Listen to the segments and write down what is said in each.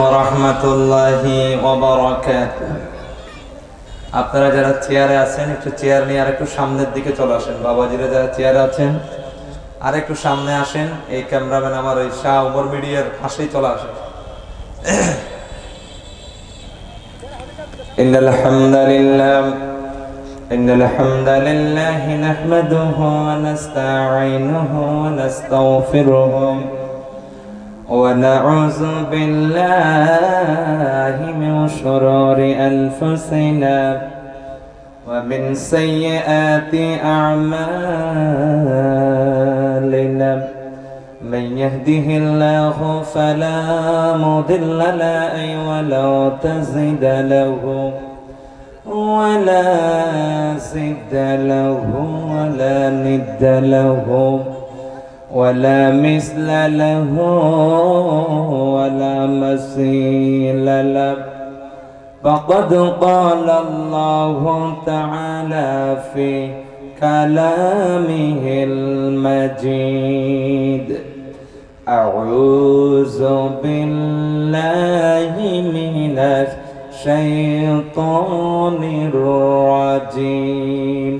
ওরহমাতুল্লাহি ওয়াবারাকাতুহু। আপনারা যারা চেয়ারে আছেন একটু চেয়ার নিয়ে আর একটু সামনের দিকে চলে আসেন। বাবাজিরা যারা চেয়ারে আছেন আর একটু সামনে আসেন। এই ক্যামেরাম্যান আমার ওই শাহ ওমর মিডিয়ার পাশেই চলে আসেন। ইন্নাল হামদালিল্লাহি নাহমাদুহু ওয়া নাস্তাঈনুহু ওয়া নাস্তাগফিরুহু ونعوذ بالله من شرور أنفسنا ومن سيئات أعمالنا من يهده الله فلا مضل له ولا تزد له ولا زد له ولا ند له ولا مثل له ولا مثيل له فقد قال الله تعالى في كلامه المجيد أعوذ بالله من الشيطان الرجيم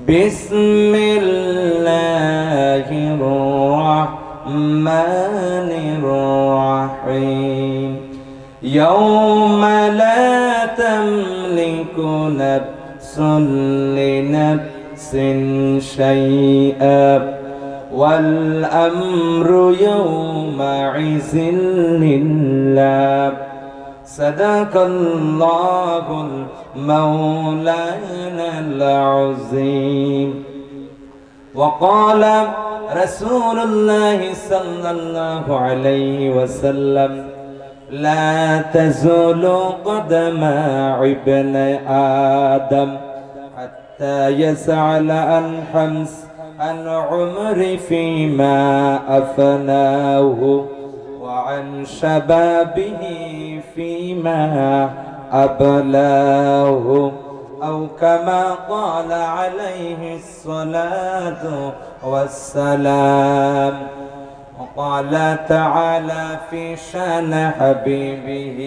بسم الله الرحمن الرحيم يوم لا تملك نفس لنفس شيئا والأمر يومئذ لله صدق الله مولانا العظيم وقال رسول الله صلى الله عليه وسلم لا تزول قدم ابن آدم حتى يسأل عن خمس عن عمر فيما أفناه وعن شبابه فيما أبلاه أو كما قال عليه الصلاة والسلام وقال تعالى في شأن حبيبه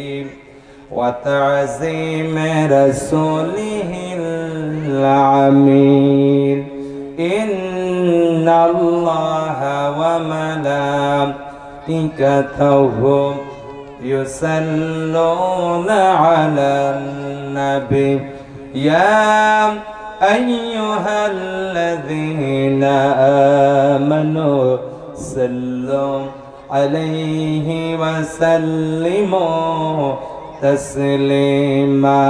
وتعظيم رسوله العمين إن الله وملائكته يصلون على النبي يا أيها الذين آمنوا صلوا عليه وسلموا تسليما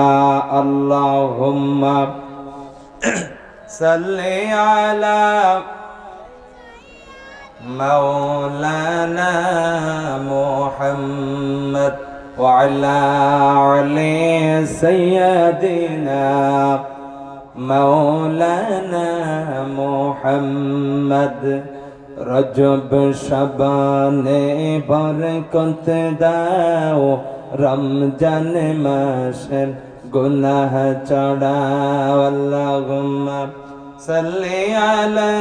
اللهم صل على مولانا محمد وعلى آل سيدنا مولانا محمد رجب شبان بركت দাও রমজান মাসের গুনাহ চড়াও আল্লাহুম্মা সাল্লি আলা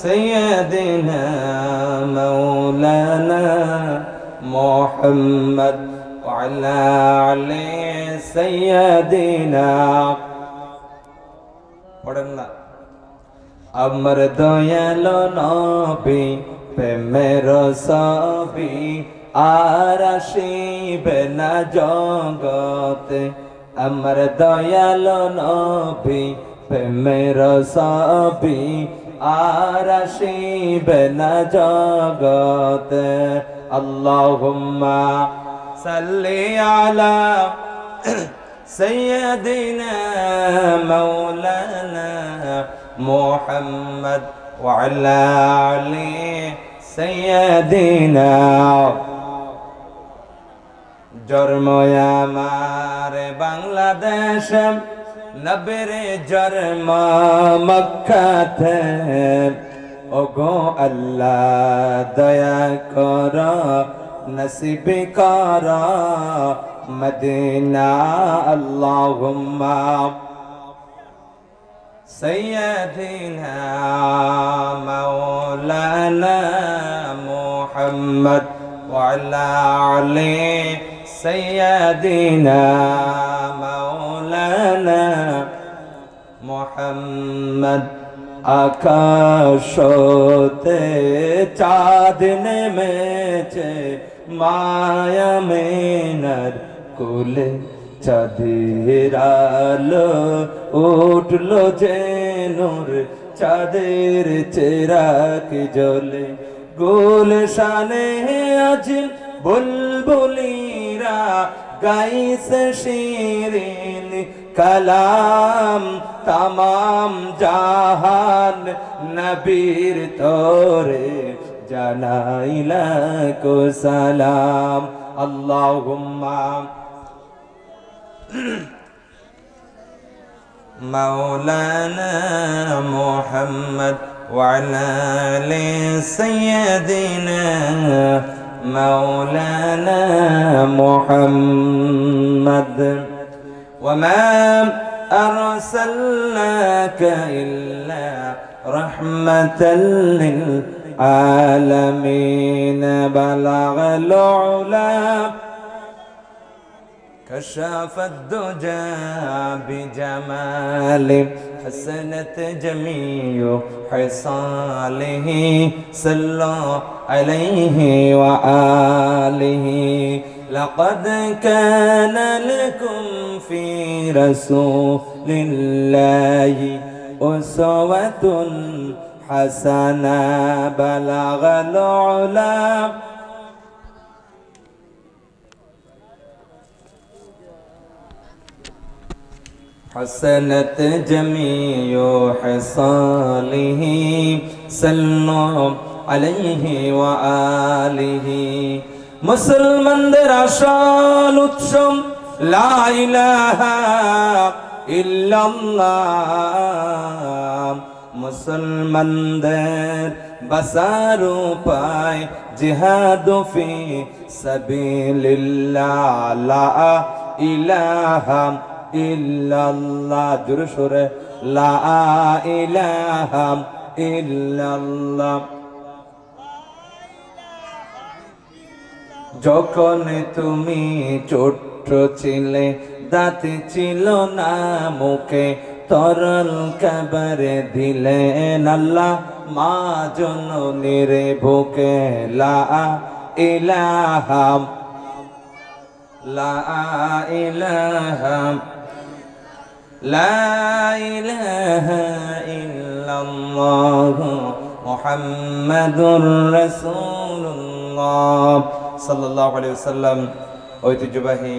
سيدنا مولانا محمد وعلى آل سيدنا পড়েননা আমার দয়ালো নবী প্রেমের ছবি আর আসিবে না জগতে আমার দয়ালো নবী প্রেমের ছবি আর আসিবে না জগতে আল্লাহুম্মা সাল্লি আলা সাইয়্যিদিনা মাওলানা মুহাম্মদ ওয়া আলা আলি সাইয়্যিদিনা জন্ম আমার বাংলাদেশে নবীর জন্ম মক্কাতে ওগো আল্লাহ দয়া কর নসিব কর মদিনা আল্লাহুম্মা সাইয়্যিদিনা মাওলানা মুহাম্মদ ওয়া আলা আলি سيدنا مولانا محمد আকাশতে চাঁদ নেমেছে মায়া মিনার কোলে চাঁদের আলো উঠলো যে নূর চাঁদের চেরাগ জ্বলে গুলশানে আজ বুলবুলিরা গাইছে শিরিন কালাম तमाम जहान नबीर तोरे जनाइला को सलाम अल्लाहुम्मा मौलाना मुहम्मद वअला आलि सय्यदिना मौलाना मुहम्मद वमा أرسلناك إلا رحمة للعالمين بلغ العلا كشف الدجى بجماله حسنت جميع حصاله صلوا عليه وآله لقد كان لكم في رسول الله أسوة حسنة بلغ العلا حسنت جميع حصاله صلوا عليه وآله মুসলমানদের আসল উৎসব লা ইলাহা ইল্লাল্লাহ মুসলমানদের বাসার উপায় জিহাদ ফি সাবিলিল্লাহ লা ইলাহা ইল্লাল্লাহ জোরে সোরে লা ইলাহা ইল্লাল্লাহ যখন তুমি ছোট্ট ছিলে দাঁত ছিল না মুখে তরল খাবারে দিলেন আল্লাহ মা জননীর বুকে লা ইলাহা লা ইলাহা লা ইলাহা ইল্লাল্লাহ মুহাম্মাদুর রাসূলুল্লাহ সাল্লাল্লাহু আলাইহি ওয়াসাল্লাম। ঐতিহ্যবাহী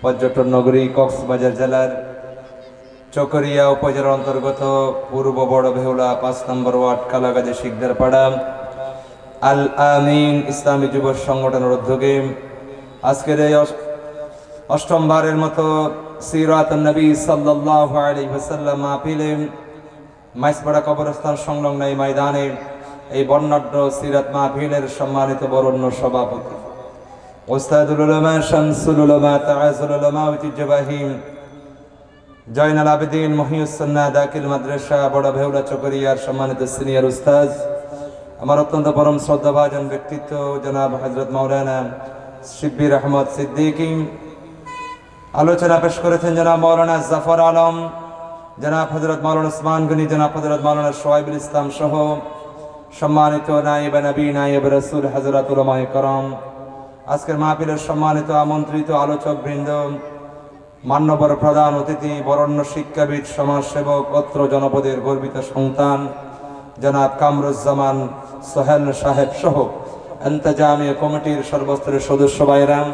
পর্যটন নগরী কক্সবাজার জেলার চকরিয়া উপজেলার অন্তর্গত পূর্ব বড় বেহুলা ৫ নম্বর ওয়ার্ড কালাগাজী শিকদার পাড়া আল আমিন ইসলামী যুব সংগঠনের উদ্যোগে আজকের এই অষ্টমবারের মতো সিরাতুন নবী সাল্লাল্লাহু আলাইহি ওয়াসাল্লাম মাহফিলে মাইসপাড়া কবরস্থান সংলগ্ন এই ময়দানে এই বর্ণাঢ্য সিরাত মাহফিলের সম্মানিত বরেণ্য সভাপতি ওস্তাদুল উলামা শামসুল উলামা তাআজুল উলামা ঐতিহ্যবাহী জয়নাল আবেদিন মহিউস সুন্নাহ দাখিল মাদ্রাসা বড় বেহুলা চকরিয়ার সম্মানিত সিনিয়র উস্তাদ আমার অত্যন্ত পরম শ্রদ্ধাভাজন ব্যক্তিত্ব জনাব হযরত মাওলানা শিব্বির আহমদ সিদ্দিকী। আলোচনা পেশ করেছেন জনাব মাওলানা জাফর আলম, জনাব হযরত মাওলানা ওসমান গনি, জনাব হযরত মাওলানা সোহাইবুল ইসলাম সহ সম্মানিত নায়েবে নবী নায়েবে রাসূল হযরত উলামায়ে কেরাম, আজকের মাহফিলের সম্মানিত আমন্ত্রিত আলোচক বৃন্দ, মান্যবর প্রধান অতিথি, বরেণ্য শিক্ষাবিদ, সমাজসেবক, অত্র জনপদের গর্বিত সন্তান জনাব কামরুজ্জামান সোহেল সাহেব সহ ইন্তেজামিয়া কমিটির সর্বস্তরের সদস্য ভাইরাম,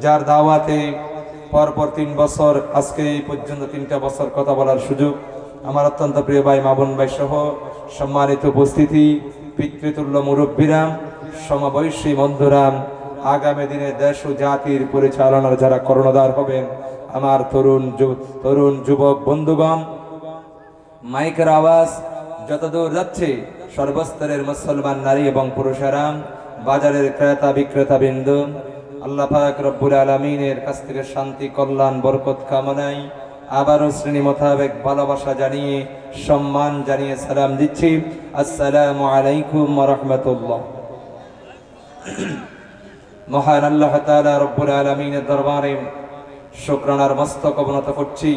যার দাওয়াতে পরপর ৩ বছর আজকে এই পর্যন্ত ৩টা বছর কথা বলার সুযোগ আমার অত্যন্ত প্রিয় ভাই মামুন ভাই সহ সম্মানিত উপস্থিতি, পিতৃতুল্য মুরব্বীরা, সমবয়সী বন্ধুরা, আগামী দিনে দেশ ও জাতির পরিচালনার যারা কর্ণধার হবেন আমার তরুণ যুবক বন্ধুগণ, মাইকের আওয়াজ যতদূর যাচ্ছে সর্বস্তরের মুসলমান নারী এবং পুরুষেরা, বাজারের ক্রেতা বিক্রেতা বিন্দু, আল্লাহ পাক রব্বুল আলামিনের কাছ থেকে শান্তি, কল্যাণ, বরকত কামনায় আবারও শ্রেণী মোতাবেক ভালোবাসা জানিয়ে, সম্মান জানিয়ে সালাম দিচ্ছি। আসসালামু আলাইকুম ওয়া রাহমাতুল্লাহ। মহান আল্লাহ তাআলা রব্বুল আলামিনের দরবারে শুকরানার মস্তক অবনত করছি।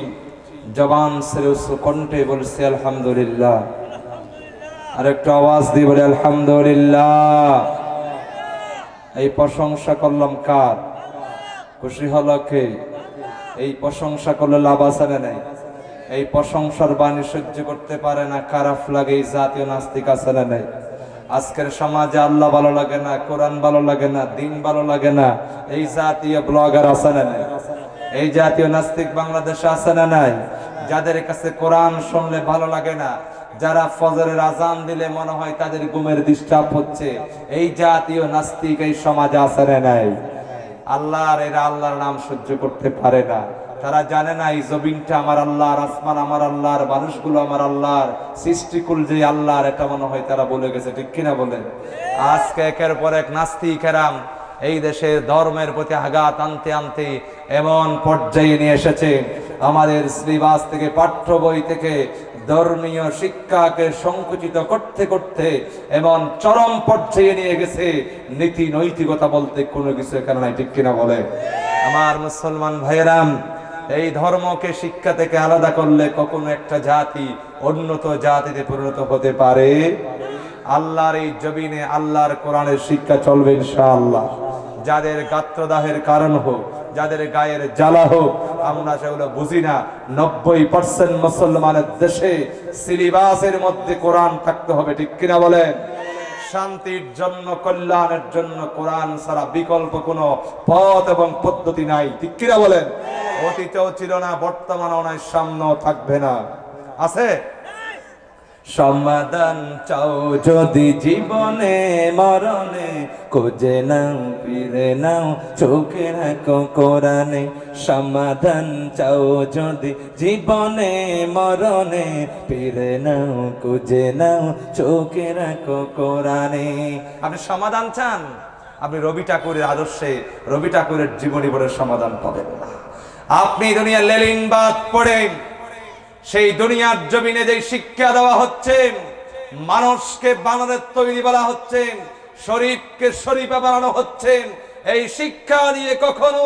জবান ছেড়ে কণ্ঠে বলছি আলহামদুলিল্লাহ। আর একটু আওয়াজ দিয়ে বলে আলহামদুলিল্লাহ। এই প্রশংসা করলাম কার? খুশি হলো কে? এই প্রশংসা করলে লাভ আছে না নাই? এই প্রশংসার বাণী সহ্য করতে পারে না, খারাপ লাগে এই জাতীয় নাস্তিক আছে না নাই? আজকের সমাজে আল্লাহ ভালো লাগে না, কোরআন ভালো লাগে না, দিন ভালো লাগে না, এই জাতীয় ব্লগার আছে না নাই? এই জাতীয় নাস্তিক বাংলাদেশে আছে না নাই? যাদের কাছে কোরআন শুনলে ভালো লাগে না, যারা ফজরের আজান দিলে মনে হয় তাদের ঘুমের ডিস্টার্ব হচ্ছে, এই জাতীয় নাস্তিক এই সমাজে আছে না নাই? এরা আল্লাহর নাম সহ্য করতে পারে না। তারা জানে না এই জমিনটা আমার আল্লাহর, আসমান আমার আল্লাহর, মানুষগুলো আমার আল্লাহর, সৃষ্টিকুল যে আল্লাহর, এটা মনে হয় তারা বলে গেছে। ঠিক কিনা বলেন? আজকে একের পর এক নাস্তিকেরাম এই দেশের ধর্মের প্রতি আঘাত আনতে আনতে এমন পর্যায়ে নিয়ে এসেছে, আমাদের সিলেবাস থেকে, পাঠ্য বই থেকে ধর্মীয় শিক্ষাকে সংকুচিত করতে করতে এমন চরম পর্যায়ে নিয়ে গেছে, নীতি নৈতিকতা বলতে কোনো কিছু এখানে নাই। ঠিক কিনা বলে? আমার মুসলমান ভাইয়েরাম, এই ধর্মকে শিক্ষা থেকে আলাদা করলে কখনো একটা জাতি উন্নত জাতিতে পরিণত হতে পারে? আল্লাহর এই জমিনে আল্লাহর কোরআনের শিক্ষা চলবে ইনশাআল্লাহ। যাদের গাত্রদাহের কারণ হোক, যাদের গায়ের জ্বালা হোক, আমরা সেগুলো বুঝি না। 90% মুসলমানের দেশে সিলেবাসের মধ্যে কোরআন থাকতে হবে। ঠিক কিনা বলেন? শান্তির জন্য, কল্যাণের জন্য কোরআন ছাড়া বিকল্প কোনো পথ এবং পদ্ধতি নাই। ঠিক কিনা বলেন? অতীতেও ছিল না, বর্তমানেও নাই, সামনেও থাকবে না। আছে? সমাধান চাও যদি জীবনে মরণে, খুঁজে নাও ফিরে নাও চোখে রাখো কোরআনে। সমাধান চাও যদি জীবনে মরণে, ফিরে নাও খুঁজে নাও চোখে রাখো কোরআনে। আপনি সমাধান চান? আপনি রবি ঠাকুরের আদর্শে, রবি ঠাকুরের জীবনী পড়ে সমাধান পাবেন না। আপনি দুনিয়ার লেলিনবাদ পড়ে, সেই দুনিয়ার জমিনে যে শিক্ষা দেওয়া হচ্ছে, মানুষকে বানানোর তৈরি বলা হচ্ছে, শরীফকে শরীফা বানানো হচ্ছে, এই শিক্ষা দিয়ে কখনো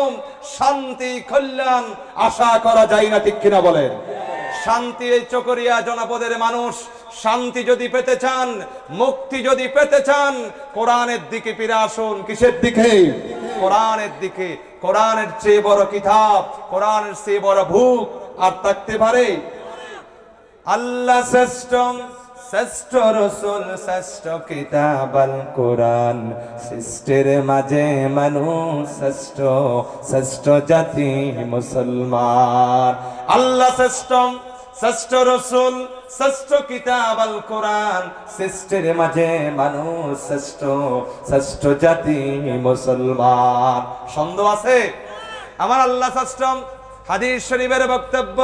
শান্তি কল্যাণ আশা করা যায় না। ঠিক কিনা বলেন? শান্তি, এই চকরিয়া জনপদের মানুষ শান্তি যদি পেতে চান, মুক্তি যদি পেতে চান, কোরআনের দিকে ফিরে আসুন। কিসের দিকে? কোরআনের দিকে। কোরআনের চেয়ে বড় কিতাব, কোরআনের চেয়ে বড় ভূখ আর থাকতে পারে? আল্লাহ শ্রেষ্ঠ, শ্রেষ্ঠ রাসূল, শ্রেষ্ঠ কিতাব আল কোরআন, সৃষ্টির মাঝে মানুষ শ্রেষ্ঠ, শ্রেষ্ঠ জাতি মুসলমান। আল্লাহ শ্রেষ্ঠ, শ্রেষ্ঠ রাসূল, শ্রেষ্ঠ কিতাব আল কোরআন, সৃষ্টির মাঝে মানুষ শ্রেষ্ঠ, শ্রেষ্ঠ জাতি মুসলমান। সন্দেহ আছে? আমার আল্লাহ শ্রেষ্ঠ। হাদিস শরীফের বক্তব্য,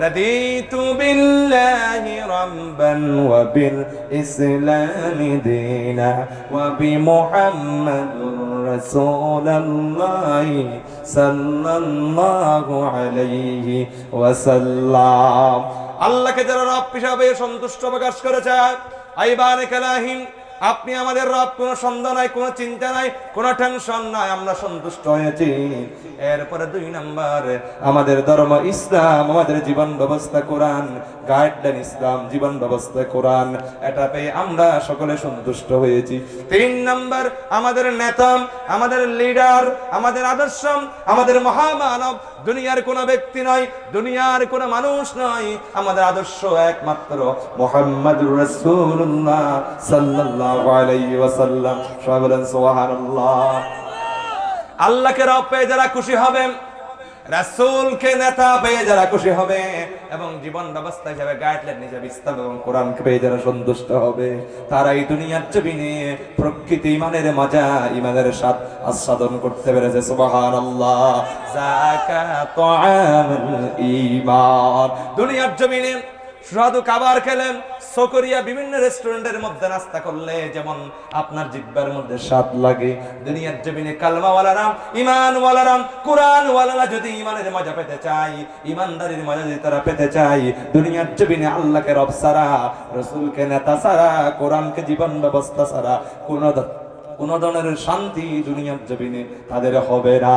রাদিতু বিল্লাহি রাব্বান ওয়া বিল ইসলামি দীনা ওয়া বিমুহাম্মাদুর রাসূলুল্লাহি সাল্লাল্লাহু আলাইহি ওয়াসাল্লাম। আল্লাহকে যারা রব হিসাবে সন্তুষ্ট প্রকাশ করেছে, আইবানে কালাহিম, আপনি আমাদের রব, কোনো সন্দেহ নাই, কোনো চিন্তা নাই, কোনো টেনশন নাই, আমরা সন্তুষ্ট হয়েছি। এরপরে 2 নাম্বার, আমাদের ধর্ম ইসলাম, আমাদের জীবন ব্যবস্থা কোরআন, গাইডলাইন ইসলাম, জীবন ব্যবস্থা কোরআন, এটা পেয়ে আমরা সকলে সন্তুষ্ট হয়েছি। 3 নাম্বার, আমাদের নেতা, আমাদের লিডার, আমাদের আদর্শ, আমাদের মহামানব দুনিয়ার কোনো ব্যক্তি নয়, দুনিয়ার কোনো মানুষ নয়, আমাদের আদর্শ একমাত্র মুহাম্মাদুর রাসূলুল্লাহ সাল্লাল্লাহু আলাইহি ওয়াসাল্লাম। সবাই বলেন সুবহানাল্লাহ। আল্লাহকে রব পেয়ে যারা খুশি হবেন, রাসূলকে নেতা পেয়ে যারা খুশি হবে, এবং জীবন ব্যবস্থা হিসেবে গাইডলাইন হিসেবে ইসলাম এবং কোরআনকে পেয়ে যারা সন্তুষ্ট হবে, তারা এই দুনিয়ার জমিনে প্রকৃতি ইমানের মজা, ইমানের স্বাদ আস্বাদন করতে পেরেছে। সুবহানাল্লাহ। যাকাত আমল ঈমান। দুনিয়ার জমিনে সুস্বাদু খাবার খেলেন, সকরিয়া বিভিন্ন রেস্টুরেন্টের মধ্যে নাস্তা করলে যেমন আপনার জিহ্বার মধ্যে স্বাদ লাগে, দুনিয়ার জমিনে কালমাওয়ালারা, ঈমানওয়ালারা, কোরআনওয়ালারা যদি ঈমানের মজা পেতে চায়, ঈমানদারির মজা যদি তারা পেতে চায়, দুনিয়ার জমিনে আল্লাহকে রব ছাড়া, রাসূলকে নেতা ছাড়া, কোরআনকে জীবন ব্যবস্থা ছাড়া কোনো কোন ধরনের শান্তি দুনিয়ার জমিনে তাদের হবে না।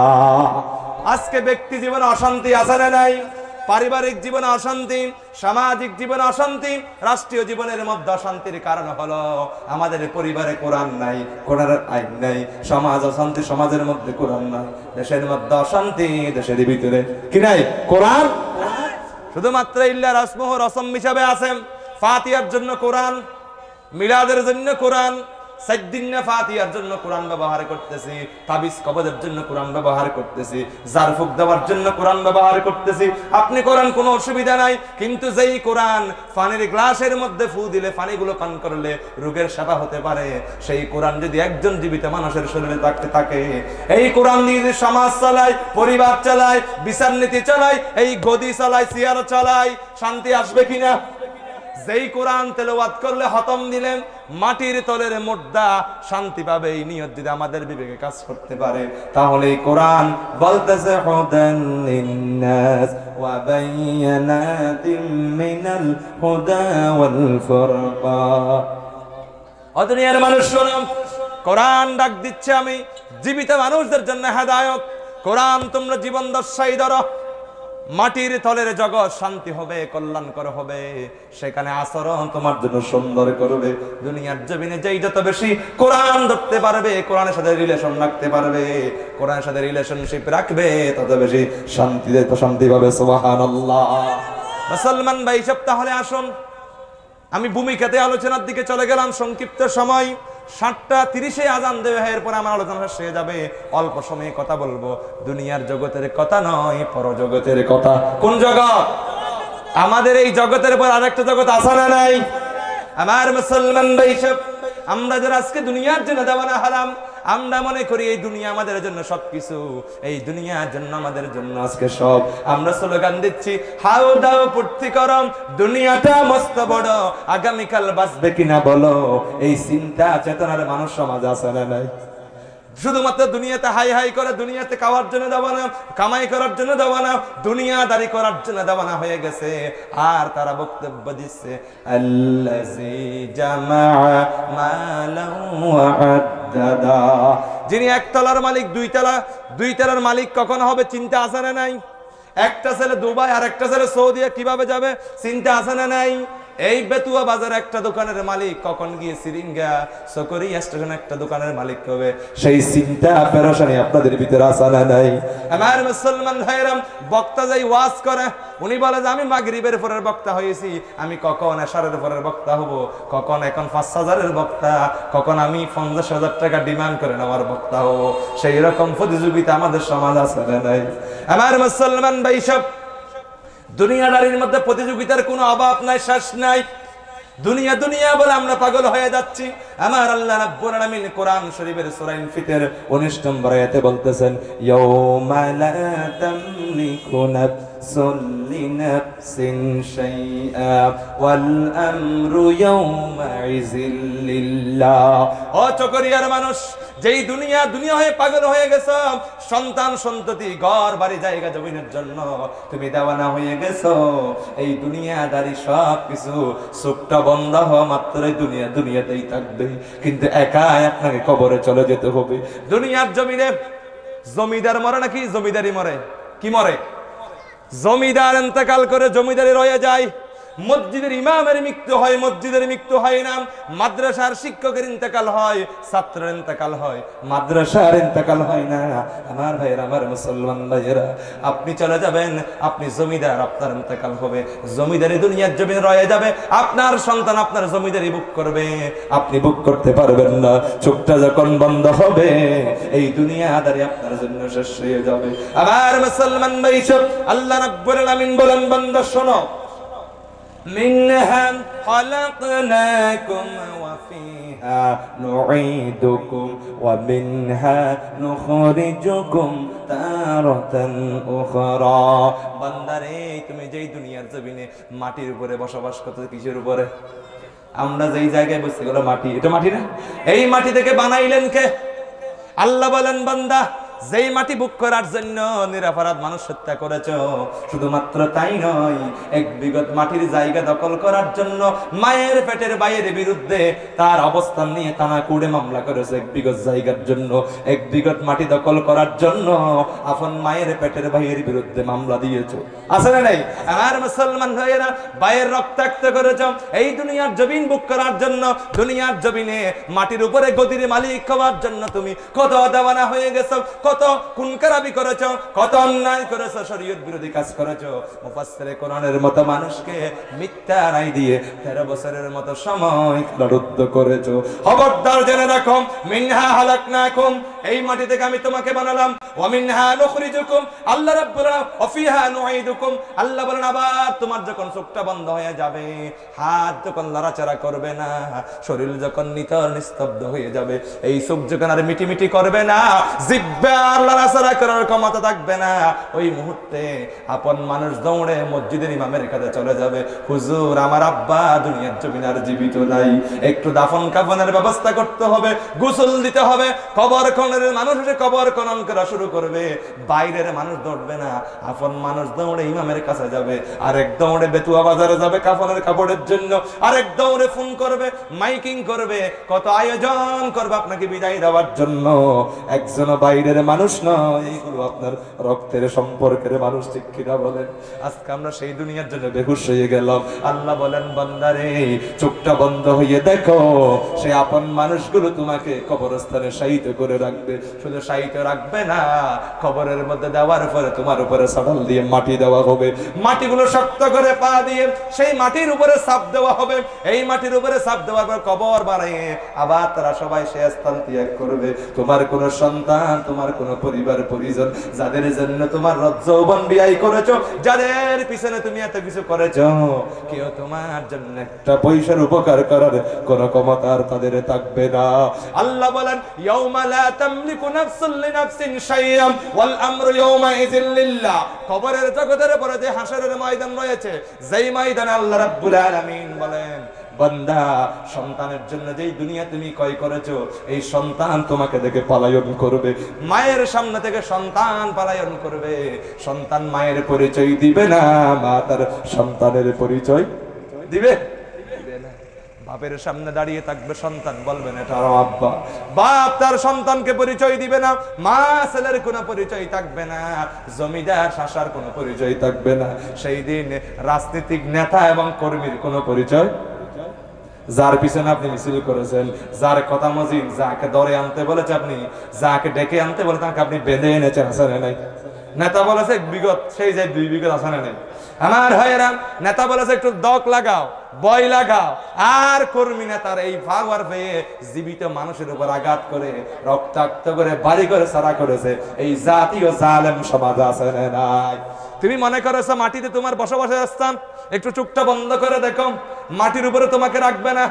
আজকে ব্যক্তি জীবনে অশান্তি আছে না নাই? পারিবারিক জীবনে অশান্তি, সামাজিক জীবনে অশান্তি, রাষ্ট্রীয় জীবনের মধ্যে অশান্তির কারণ হলো আমাদের পরিবারে কোরআন নাই, কোরআনের আইন নাই। সমাজ অশান্তি, সমাজের মধ্যে কোরআন নাই। দেশের মধ্যে অশান্তি, দেশের ভিতরে কি নাই? কোরআন। শুধুমাত্র ইল্লা রাসমুহু রসম হিসাবে আছে। ফাতিহার জন্য কোরআন, মিলাদের জন্য কোরআন, সাইয়্যিদিনা ফাতিহার জন্য কোরআন ব্যবহার করতেছি, তাবিজ কবজের জন্য কোরআন ব্যবহার করতেছি, জারফুক দেওয়ার জন্য কোরআন ব্যবহার করতেছি। আপনি কোরআন কোনো অসুবিধা নাই, কিন্তু যেই কোরআন পানির গ্লাসের মধ্যে ফু দিলে পানিগুলো পান করলে রোগের সেবা হতে পারে, সেই কোরআন যদি একজন জীবিত মানুষের শরীরে থাকতে থাকে, এই কোরআন দিয়ে যদি সমাজ চালায়, পরিবার চালায়, বিচার নীতি চালায়, এই গদি চালায়, চেয়ার চালায়, শান্তি আসবে কিনা? যেই কোরআন তেলাওয়াত করলে খতম দিলেন মাটির তলের মুর্দা শান্তি পাবে, এই নিয়ত যদি আমাদের বিবেকে কাজ করতে পারে, তাহলে এই কোরআন বলতেছে হুদান লিন্নাস ওয়া বায়্যানাতিম মিনাল হুদা ওয়াল ফুরকান। ও দুনিয়ার মানুষ শোনো, কোরআন ডাক দিচ্ছে আমি জীবিত মানুষদের জন্য হেদায়েত। কোরআন তোমরা জীবন দর্শাই ধরো, মাটির তলের জগৎ শান্তি হবে, কল্যাণকর হবে, সেখানে আচরণ তোমার জন্য সুন্দর করবে। দুনিয়ার জমিনে যেই যত বেশি কোরআন ধরতে পারবে, কোরআনের সাথে রিলেশন রাখতে পারবে, কোরআনের সাথে রিলেশনশিপ রাখবে, তত বেশি শান্তি পাবে। সুবহানাল্লাহ। মুসলমান ভাই সব, তাহলে আসুন আমি ভূমিকাতে আলোচনার দিকে চলে গেলাম। সংক্ষিপ্ত সময়, 7:30 আজান দেবে, এরপর আমার আলোচনা শেষ হয়ে যাবে। অল্প সময়ে কথা বলবো দুনিয়ার জগতের কথা নয়, পরজগতের কথা। কোন জগৎ? আমাদের এই জগতের পর আরেকটা জগৎ আছে না নাই? আমার মুসলমান ভাই সব, আমরা যারা আজকে দুনিয়ার জন্য দেওয়ানা হারাম, আমরা মনে করি এই দুনিয়া আমাদের জন্য সবকিছু, এই দুনিয়ার জন্য আমাদের জন্য আজকে সব। আমরা স্লোগান দিচ্ছি হাও দাও পূর্তি করম, দুনিয়াটা মস্ত বড়, আগামীকাল বাঁচবে কিনা বলো। এই চিন্তা চেতনার মানুষ সমাজ আছে না নাই? শুধুমাত্র দুনিয়াতে হাই হাই করে, দুনিয়াতে খাওয়ার জন্য দেওয়ানা, কামাই করার জন্য দেওয়ানা, দুনিয়াদারি করার জন্য দেওয়ানা হয়ে গেছে। আর তারা বক্তব্য দিচ্ছে আল্লাযী জামাআ মালান ওয়া আদ্দাদা। যিনি একতলার মালিক, দুই তলার মালিক কখন হবে চিন্তা আছে না নাই? একটা ছেলে দুবাই আর একটা ছেলে সৌদি, কিভাবে যাবে চিন্তা আছে না নাই? এই বেতুয়া বাজার একটা দোকানের মালিক কখন গিয়ে সিরিঙ্গা সকরি স্টেশন একটা দোকানের মালিক হবে, সেই চিন্তা পেরেশানি আপনাদের ভিতরে আছে না নাই? আমার মুসলমান ভাইরাম, বক্তা যাই ওয়াজ করে, উনি বলে যে আমি মাগরিবের পরের বক্তা হয়েছি, আমি কখন এশারের পরের বক্তা হব, কখন এখন 5,000-এর বক্তা, কখন আমি 50,000 টাকা ডিমান্ড করে নেওয়ার বক্তা হব। সেই রকম প্রতিযোগিতা আমাদের সমাজ আছে না নাই? আমার মুসলমান ভাই সব, দুনিয়াদারির মধ্যে প্রতিযোগিতার কোনো অভাব নাই, শেষ নাই। দুনিয়া দুনিয়া বলে আমরা পাগল হয়ে যাচ্ছি। আমার আল্লাহ রাব্বুল আলামিন কোরআন শরীফের সূরা ইনফিতর 19 নম্বর আয়াতে বলতেছেন ইয়াউমা লা তামলিকু নাফসুন লিনাফসিন শাইআ ওয়াল আমরু ইয়াউমা ইযিল লিল্লাহ। ও চকরিয়ার মানুষ, যেই দুনিয়া হয়ে পাগল হয়ে গেছ, সন্তান সন্ততি ঘর বাড়ি জায়গা জমিনের জন্য তুমি দেওয়ানা হয়ে গেছো, এই দুনিয়াদারি সব কিছু চোখটা বন্ধ হওয়া মাত্রই দুনিয়াতেই থাকবে, কিন্তু একা আপনাকে কবরে চলে যেতে হবে। দুনিয়ার জমিনে জমিদার মরে নাকি জমিদারি মরে? কি মরে? জমিদার ইন্তেকাল করে জমিদারি রয়ে যায়। মসজিদের ইমামের মৃত্যু হয়, মসজিদের মৃত্যু হয় না। মাদ্রাসার শিক্ষকের ইন্তেকাল হয়, ছাত্রের ইন্তেকাল হয়, মাদ্রাসার ইন্তেকাল হয় না। আমার ভাইয়েরা, আমার মুসলমান ভাইয়েরা, আপনি চলে যাবেন, আপনি জমিদার, আপনার ইন্তেকাল হবে, জমিদারি দুনিয়ার জমিনে রয়ে যাবে, আপনার সন্তান আপনার জমিদারি বুক করবে, আপনি বুক করতে পারবেন না। চোখটা যখন বন্ধ হবে, এই দুনিয়াদারি আপনার জন্য শেষ হয়ে যাবে। আমার মুসলমান ভাই সব, আল্লাহ রাব্বুল আলামিন বলেন, বান্দা শোনো, منها خلقناكم وفيها نعيدكم ومنها نخرجكم تارة أخرى। বান্দারে, তুমি যেই দুনিয়ার জমিনে মাটির উপরে বসবাস করতে, কিসের উপরে? আমরা যেই জায়গায় বসে গেল মাটি, এটা মাটি না? এই মাটি থেকে বানাইলেন কে? আল্লাহ বলেন, বান্দা যেই মাটি বুক করার জন্য নিরপরাধ মানুষ হত্যা করেছ, শুধুমাত্র তাই নয়, 1 বিঘত মাটির জায়গা দখল করার জন্য মায়ের পেটের বাইরের বিরুদ্ধে তার অবস্থান নিয়ে থানা কুড়ে মামলা করেছে। 1 বিঘত জায়গার জন্য, 1 বিঘত মাটি দখল করার জন্য আপন মায়ের পেটের বাইরের বিরুদ্ধে মামলা দিয়েছো, আছে না নাই? আমার মুসলমান ভাইয়েরা, বাইরের রক্তাক্ত করেছ এই দুনিয়ার জমিন বুক করার জন্য। দুনিয়ার জমিনে মাটির উপরে গদির মালিক হওয়ার জন্য তুমি কত দেওয়ানা হয়ে গেছো, কত খুনখারাবি করেছো, কত অন্যায় করেছো, শরীয়ত বিরোধী কাজ করেছো। মুফাসসিরে কোরআনের মতো মানুষকে মিথ্যা রায় দিয়ে 13 বছরের মতো সময় লড়ুদ্ধ করেছো। খবরদার জেনে রাখো, মিনহা হালাকনাকুম, এই মাটি থেকে আমি তোমাকে বানালাম, ওয়া মিনহা নুখরিজুকুম, আল্লাহ রাব্বুল আলামিন, ওয়া ফিহা নুঈদুকুম, আল্লাহ বলেন আবার তোমার যখন চোখটা বন্ধ হয়ে যাবে, হাত যখন লড়াচড়া করবে না, শরীর যখন নিস্তব্ধ হয়ে যাবে, এই চোখ যখন আর মিটিমিটি করবে না, জিহ্বা আর লড়াচড়া করার ক্ষমতা থাকবে না, ওই মুহূর্তে আপন মানুষ দৌড়ে মসজিদের ইমামের কাছে চলে যাবে, হুজুর আমার আব্বা দুনিয়ার জমিনে আর জীবিত নাই, একটু দাফন কাফনের ব্যবস্থা করতে হবে, গোসল দিতে হবে। কবর খননের মানুষ এসে কবর খনন করা শুরু করবে, বাইরের মানুষ দৌড়বে না, আপন মানুষ দৌড়ে ইমামের কাছে যাবে, আরেক দৌড়ে বেতুয়া বাজারে যাবে কাফনের কাপড়ের জন্য, আরেক দৌড়ে ফোন করবে, মাইকিং করবে, কত আয়োজন করবে আপনাকে বিদায় দেওয়ার জন্য। একজন বাইরের মানুষ নয়, এইগুলো আপনার রক্তের সম্পর্কের মানুষ, ঠিক কিনা বলেন? আজকে আমরা সেই দুনিয়ার জন্য বেহুশ হয়ে গেলাম। আল্লাহ বলেন বান্দারে চোখটা বন্ধ হয়ে দেখো, সে আপন মানুষগুলো তোমাকে কবরস্থানে শায়িত করে রাখবে। শুধু শায়িত রাখবে না, কবরের মধ্যে দেওয়ার পরে তোমার উপরে সাডাল দিয়ে মাটি দেওয়া হবে, মাটিগুলো শক্ত করে পা দিয়ে সেই মাটির উপরে চাপ দেওয়া হবে। এই মাটির উপরে চাপ দেওয়ার পর কবর বানিয়ে আবার তারা সবাই সে স্থান ত্যাগ করবে। তোমার কোন সন্তান, তোমার কোন পরিবার পরিজন, যাদের জন্য তোমার যৌবন ব্যয় করেছো, যাদের পিছনে তুমি এত কিছু করেছো, কেউ তোমার জন্য একটা পয়সার উপকার করার কোন ক্ষমতা আর তাদের থাকবে না। আল্লাহ বলেন ইয়াউমা লা তামলিকু নাফসুন লিনাফসিন শাইআন ওয়াল আমরু ইয়াউমাইযিন লিল্লাহ। কবরের জগতের পরে যে হাসরের ময়দান রয়েছে, যেই ময়দানে আল্লাহ রাব্বুল আলামিন বলেন বান্দা সন্তানের জন্য যেই দুনিয়া তুমি ক্রয় করেছো, এই সন্তান তোমাকে দেখে পলায়ন করবে, মায়ের সামনে থেকে সন্তান পলায়ন করবে। সন্তান মায়ের পরিচয় দিবে না, মা তার সন্তানের পরিচয় দিবে না। বাপের সামনে দাঁড়িয়ে থাকবে সন্তান, বলবেন এটা আমার আব্বা। বাপ তার সন্তানকে পরিচয় দিবে না, মা ছেলের কোনো পরিচয় থাকবে না, জমিদার শাসার কোনো পরিচয় থাকবে না। সেই দিন রাজনৈতিক নেতা এবং কর্মীর কোনো পরিচয়, যার পিছনে আপনি মিছিল করেছেন, যার কথা মজিদ, যাকে ধরে আনতে বলেছে আপনি, যাকে ডেকে আনতে বলে তাকে আপনি বেঁধে এনেছেন, আসানে নাই? নেতা বলেছে 1 বিঘত, সেই যে 2 বিঘত, আসানে নাই? আমার ভাইয়েরা, নেতা বলেছে একটু দক লাগাও, বয় লাগাও, আর কর্মী নেতার এই পাওয়ার পেয়ে জীবিত মানুষের উপর আঘাত করে রক্তাক্ত করে বাড়ি করে সারা করেছে। এই জাতীয় জালেম সমাজ আছে না নাই? তুমি মনে করেছো মাটিতে তোমার বসবাসের স্থান, একটু চোখটা বন্ধ করে দেখো, মাটির উপরে তোমাকে রাখবে না।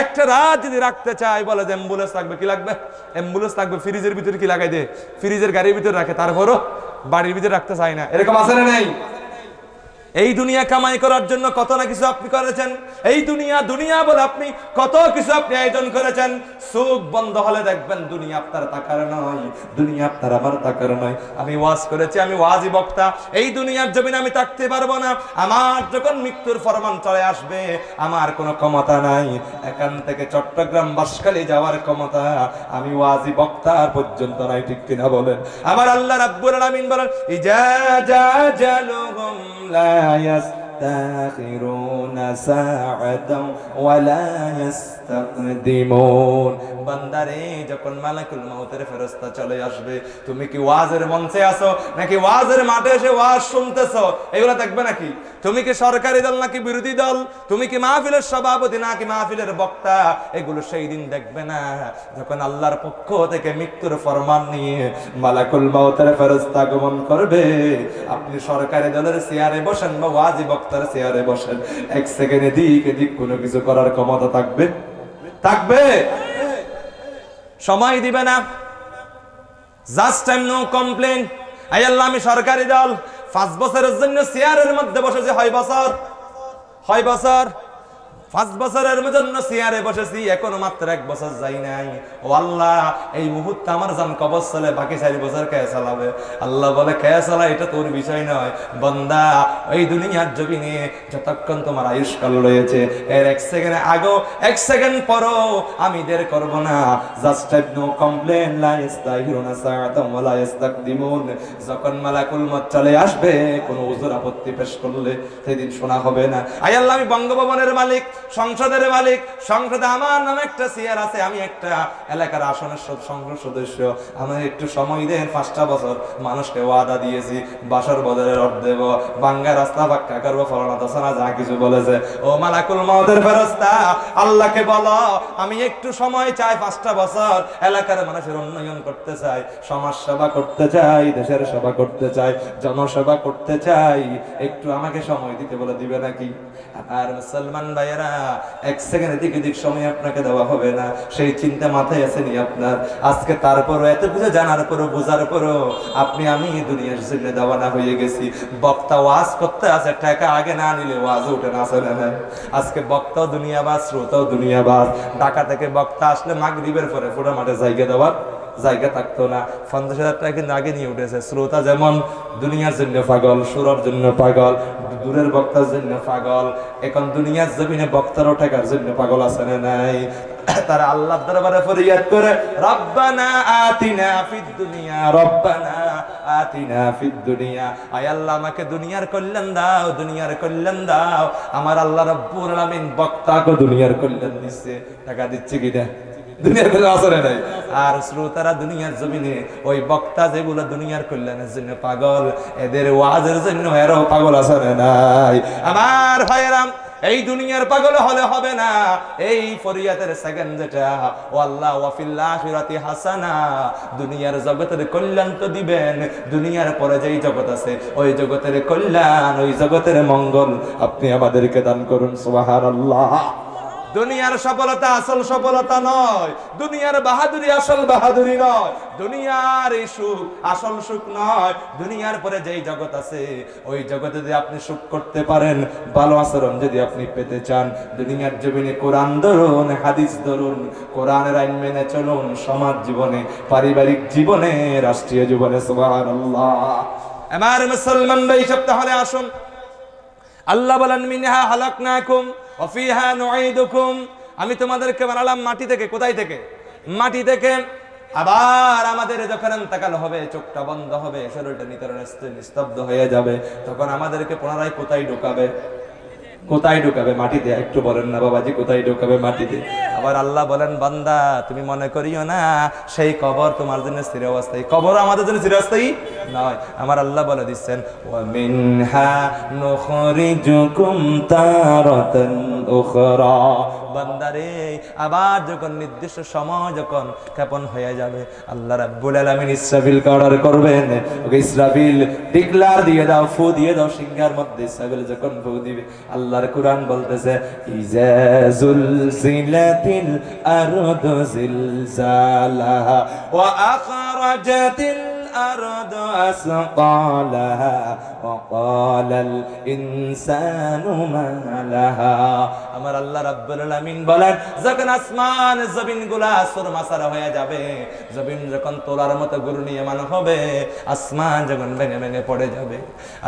একটা রাত যদি রাখতে চাই, বলে যে অ্যাম্বুলেন্স লাগবে, কি লাগবে? অ্যাম্বুলেন্স লাগবে, ফ্রিজের ভিতরে কি লাগাই দে, ফ্রিজের গাড়ির ভিতরে রাখে, তারপরও বাড়ির ভিতরে রাখতে চাই না। এরকম আছে না নাই? এই দুনিয়া কামাই করার জন্য কত না কিছু আপনি করেছেন, এই দুনিয়া দুনিয়া বলে আপনি কত কিছু আপনি আয়োজন করেছেন। চোখ বন্ধ হলে দেখবেন দুনিয়া আপনার টাকার নয়, দুনিয়া আপনার আমার টাকার নয়। আমি ওয়াজ করেছি, আমি ওয়াজি বক্তা, এই দুনিয়ার জমিনে আমি থাকতে পারবো না। আমার যখন মৃত্যুর ফরমান চলে আসবে, আমার কোনো ক্ষমতা নাই এখান থেকে চট্টগ্রাম বাঁশখালী যাওয়ার ক্ষমতা, আমি ওয়াজি বক্তার পর্যন্ত নাই, ঠিক কিনা বলেন? আমার আল্লাহ রাব্বুল আলামিন বলেন ইজা জাজালুহুম লা ইয়াস্তাখিরুনা সাআতাও ওয়া লা ইস্তাকদিমুন। বান্দারে যখন মালাকুল মউতের ফেরেশতা চলে আসবে, তুমি কি ওয়াজের মঞ্চে আছো নাকি ওয়াজের মাঠে এসে ওয়াজ শুনতেছো, এগুলো দেখবে নাকি? তুমি কি সরকারি দল নাকি বিরোধী দল, তুমি কি মাহফিলের সভাপতি নাকি মাহফিলের বক্তা, এগুলো সেই দিন দেখবে না যখন আল্লাহর পক্ষ থেকে মৃত্যুর ফরমান নিয়ে মালাকুল মউতের ফেরেশতা আগমন করবে। আপনি সরকারি দলের চেয়ারে বসেন বা ওয়াজি বক্তার চেয়ারে বসেন, 1 সেকেন্ডে দিক এদিক কোনো কিছু করার ক্ষমতা থাকবে? থাকবে? সময় দিবে না। Just time no complain. আই আল্লাহ, আমি সরকারি দল 5 বছরের জন্য চেয়ারের মধ্যে বসেছে, 6 বছর 5 বছরের জন্য চেয়ারে বসেছি, এখনো মাত্র 1 বছর যাই নাই। ও আল্লাহ, এই মুহূর্তে আমার জান কবজ চলে, বাকি 4 বছর কে চালাবে? আল্লাহ বলে, কে চালা এটা তোর বিষয় নয় বান্দা। এই দুনিয়ার জমিনে যতক্ষণ তোমার আয়ুষ্কাল রয়েছে, এর 1 সেকেন্ড আগেও 1 সেকেন্ড পরও আমি দের করব না। জাস্ট টাইপ নো কমপ্লেন, লা ইস্তাহিরুনা সাআতাম ওয়া লা ইস্তাকদিমুন। যখন মালাকুল মউত চলে আসবে, কোনো উযর আপত্তি পেশ করলে সেদিন শোনা হবে না। আয় আল্লাহ, আমি বঙ্গভবনের মালিক, সংসদের মালিক, সংসদে আমার নামে একটা চেয়ার আছে, আমি একটা এলাকার আসনের সংসদ সদস্য। আমি একটু সময় দেন, 5টা বছর মানুষকে ওয়াদা দিয়েছি, বাসর বদলের রড দেব, বাঙ্গা রাস্তা পাক্কা করবো, ফলানা দশনা যা কিছু বলেছে। ও মালাকুল মউতের ফেরেশতা, আল্লাহকে বলো আমি একটু সময় চাই, 5টা বছর এলাকার মানুষের উন্নয়ন করতে চাই, সমাজ সেবা করতে চাই, দেশের সেবা করতে চাই, জনসেবা করতে চাই, একটু আমাকে সময় দিতে বলে, দিবে নাকি? আর মুসলমান ভাইয়েরা, 1 সেকেন্ড এদিক ওদিক সময় আপনাকে দেওয়া হবে না, সেই চিন্তা মাথায় আসেনি আপনার? আজকে তারপরও এত কিছু জানার পরও, বোঝার পরও আপনি আমি দুনিয়ার জন্য দেওয়ানা হয়ে গেছি। বক্তা ওয়াজ করতে আছে, টাকা আগে না নিলে ওয়াজ ওঠে না, আসলে না। আজকে বক্তাও দুনিয়াবাজ, শ্রোতাও দুনিয়াবাজ। ঢাকা থেকে বক্তা আসলে মাগরিবের পরে পুরো মাঠে জায়গা দেওয়ার জায়গা থাকতো না। 50,000 টাকা কিন্তু আগে নিয়ে উঠেছে। শ্রোতা যেমন দুনিয়ার জন্য পাগল, সুরের জন্য পাগল, দূরের বক্তার জন্য পাগল, এখন দুনিয়ার জমিনে বক্তারও টাকার জন্য পাগল আছে না নাই? তারা আল্লাহর দরবারে ফরিয়াদ করে, রব্বানা আতিনা ফিদ দুনিয়া, রব্বানা আতিনা ফিদ দুনিয়া। আয় আল্লাহ, আমাকে দুনিয়ার কল্যাণ দাও, দুনিয়ার কল্যাণ দাও। আমার আল্লাহ রব্বুল আলামিন বক্তাকে দুনিয়ার কল্যাণ দিচ্ছে, টাকা দিচ্ছে কিনা? দুনিয়ার কল্যাণ আসরে নাই। আর শ্রোতারা দুনিয়ার জমিনে ওই বক্তা যেগুলো দুনিয়ার কল্যাণের জন্য পাগল, এদের ওয়াজের জন্য এরাও পাগল আসরে নাই। আমার ভাইয়েরা, এই দুনিয়ার পাগল হলে হবে না। এই ফরিয়াতের সেকেন্ড যেটা, ও আল্লাহ ওয়া ফিল আখিরাতি হাসানা, দুনিয়ার জগতের কল্যাণ তো দিবেন, দুনিয়ার পরে যেই জগৎ আছে ওই জগতের কল্যাণ, ওই জগতের মঙ্গল আপনি আমাদেরকে দান করুন। সুবহানাল্লাহ। দুনিয়ার সফলতা আসল সফলতা নয়, দুনিয়ার বাহাদুরি আসল বাহাদুরি নয়, দুনিয়ার এই সুখ আসল সুখ নয়। দুনিয়ার পরে যেই জগৎ আছে ওই জগতে যদি আপনি সুখ করতে পারেন, ভালো আচরণ যদি আপনি পেতে চান, দুনিয়ার জমিনে কোরআন ধরুন, হাদিস ধরুন, কোরআনের আইন মেনে চলুন, সমাজ জীবনে, পারিবারিক জীবনে, রাষ্ট্রীয় জীবনে। সুবহানাল্লাহ। আমার মুসলমান ভাই, সব তাহলে আসুন। আল্লাহ বলেন, মিনহা হালাকনাকুম ওয়া ফিহা নুঈদুকুম, আমি তোমাদেরকে বানালাম মাটি থেকে। কোথায় থেকে? মাটি থেকে। আবার আমাদের যখন ইন্তেকাল হবে, চোখটা বন্ধ হবে, শরীরটা নিস্তব্ধ হয়ে যাবে, তখন আমাদেরকে পুনরায় কোথায় ঢোকাবে? কোথায় ঢুকাবে? মাটিতে। একটু বলেন না বাবাজি, কোথায় ঢুকাবে? মাটিতে। আবার আল্লাহ বলেন, বান্দা তুমি মনে করিও না সেই কবর তোমার জন্য চিরস্থায়ী, কবর আমাদের জন্য চিরস্থায়ী নয়। আমার আল্লাহ বলে দিচ্ছেন, ওয়া মিনহা নুখরিজুকুম তারাতান উখরা, বান্দারে আবার যখন নির্দিষ্ট সময় যখন ক্ষেপণ হয়ে যাবে, আল্লাহ রাব্বুল আলামিন ইসরাফিলকে অর্ডার করবেন, ওকে ইসরাফিল ডিক্লার দিয়ে দাও, ফু দিয়ে দাও সিংহার মধ্যে। ইসরাফিল যখন ফু দিবে, আল্লাহর কুরআন বলতেছে, ইজা যুলজিলাতিল আরদু জিলজালাহা ওয়া আখরাজাতিল الأرض أثقالها وقال الإنسان ما لها। আমার আল্লাহ রাব্বুল আলামিন বলেন, যখন আসমান জমিনগুলা সুরমাসারা হয়ে যাবে, জমিন যখন তোলার মতো ঘূর্ণিয়মান হবে, আসমান যখন ভেঙে ভেঙে পড়ে যাবে,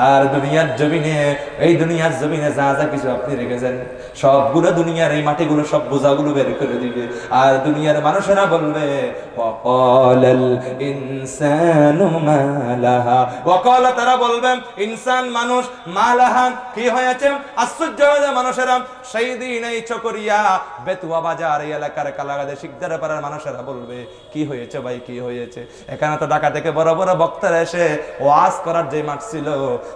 আর দুনিয়ার জমিনে, এই দুনিয়ার জমিনে যা যা কিছু আপনি রেখেছেন সবগুলো দুনিয়ার এই মাটিগুলো সব বোঝাগুলো বের করে দিবে, আর দুনিয়ার মানুষেরা বলবে, ওয়াকালাল ইনসানু মা লাহা, ওয়াকালা তারা বলবেন, ইনসান মানুষ, মা লাহা কি হয়েছে? আশ্চর্য হয়ে মানুষেরা সেই দিন এই চকরিয়া বেতুয়া বাজার এই এলাকার কালাগাদে শিকদার পাড়ার মানুষেরা বলবে, কি হয়েছে ভাই, কি হয়েছে? এখানে তো ঢাকা থেকে বড় বড় বক্তারা এসে ওয়াজ করার যে মাঠ ছিল,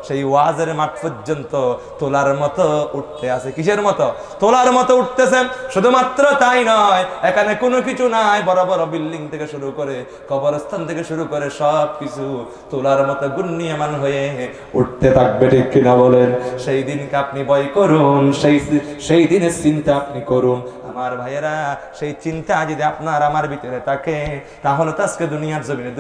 সেই ওয়াজের মাঠ পর্যন্ত তোলার মতো উঠতে আছে। কিসের মতো? তোলার মতো উঠতেছে। শুধুমাত্র তাই নয়, এখানে কোনো কিছু নাই, বড় বড় বিল্ডিং থেকে শুরু করে, কবরস্থান থেকে শুরু করে সব কিছু তোলার মতো ঘূর্ণিয়মান হয়ে উঠতে থাকবে। ঠিক কিনা বলেন? সেই দিনকে আপনি ভয় করুন, সেই দিনের চিন্তা আপনি করুন। আমার ভাইয়েরা সেই চিন্তা যদি আপনার আমার ভিতরে থাকে তাহলে তো আজকে দুনিয়ার জমিনে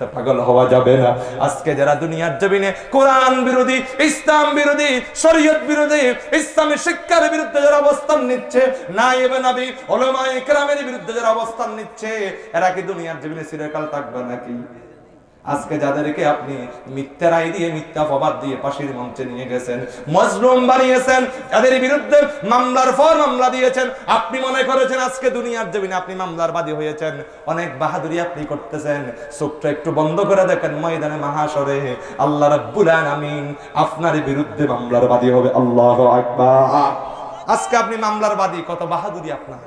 তো পাগল হওয়া যাবে না। আজকে যারা দুনিয়ার জমিনে কোরআন বিরোধী, ইসলাম বিরোধী, শরীয়ত বিরোধী, ইসলামী শিক্ষার বিরুদ্ধে যারা অবস্থান নিচ্ছে, নায়েবে নবী উলামায়ে কেরামের বিরুদ্ধে যারা অবস্থান নিচ্ছে, এরা কি দুনিয়ার জমিনে চিরকাল থাকবে নাকি? আজকে যাদেরকে আপনি মিথ্যা রায় দিয়ে, মিথ্যা অপবাদ দিয়ে ফাঁসির মঞ্চে নিয়ে গেছেন, মজলুম বানিয়েছেন, তাদের বিরুদ্ধে মামলার পর মামলা দিয়েছেন, আপনি মনে করেছেন আজকে দুনিয়ার জমিনে আপনি মামলার বাদী হয়েছেন, অনেক বাহাদুরি আপনি করতেছেন। চোখটা একটু বন্ধ করে দেখেন, ময়দানে মাহাশরে আল্লাহ রাব্বুল আলামিন আপনার বিরুদ্ধে মামলার বাদী হবে। আল্লাহু আকবার। আজকে আপনি মামলার বাদী, কত বাহাদুরি আপনার।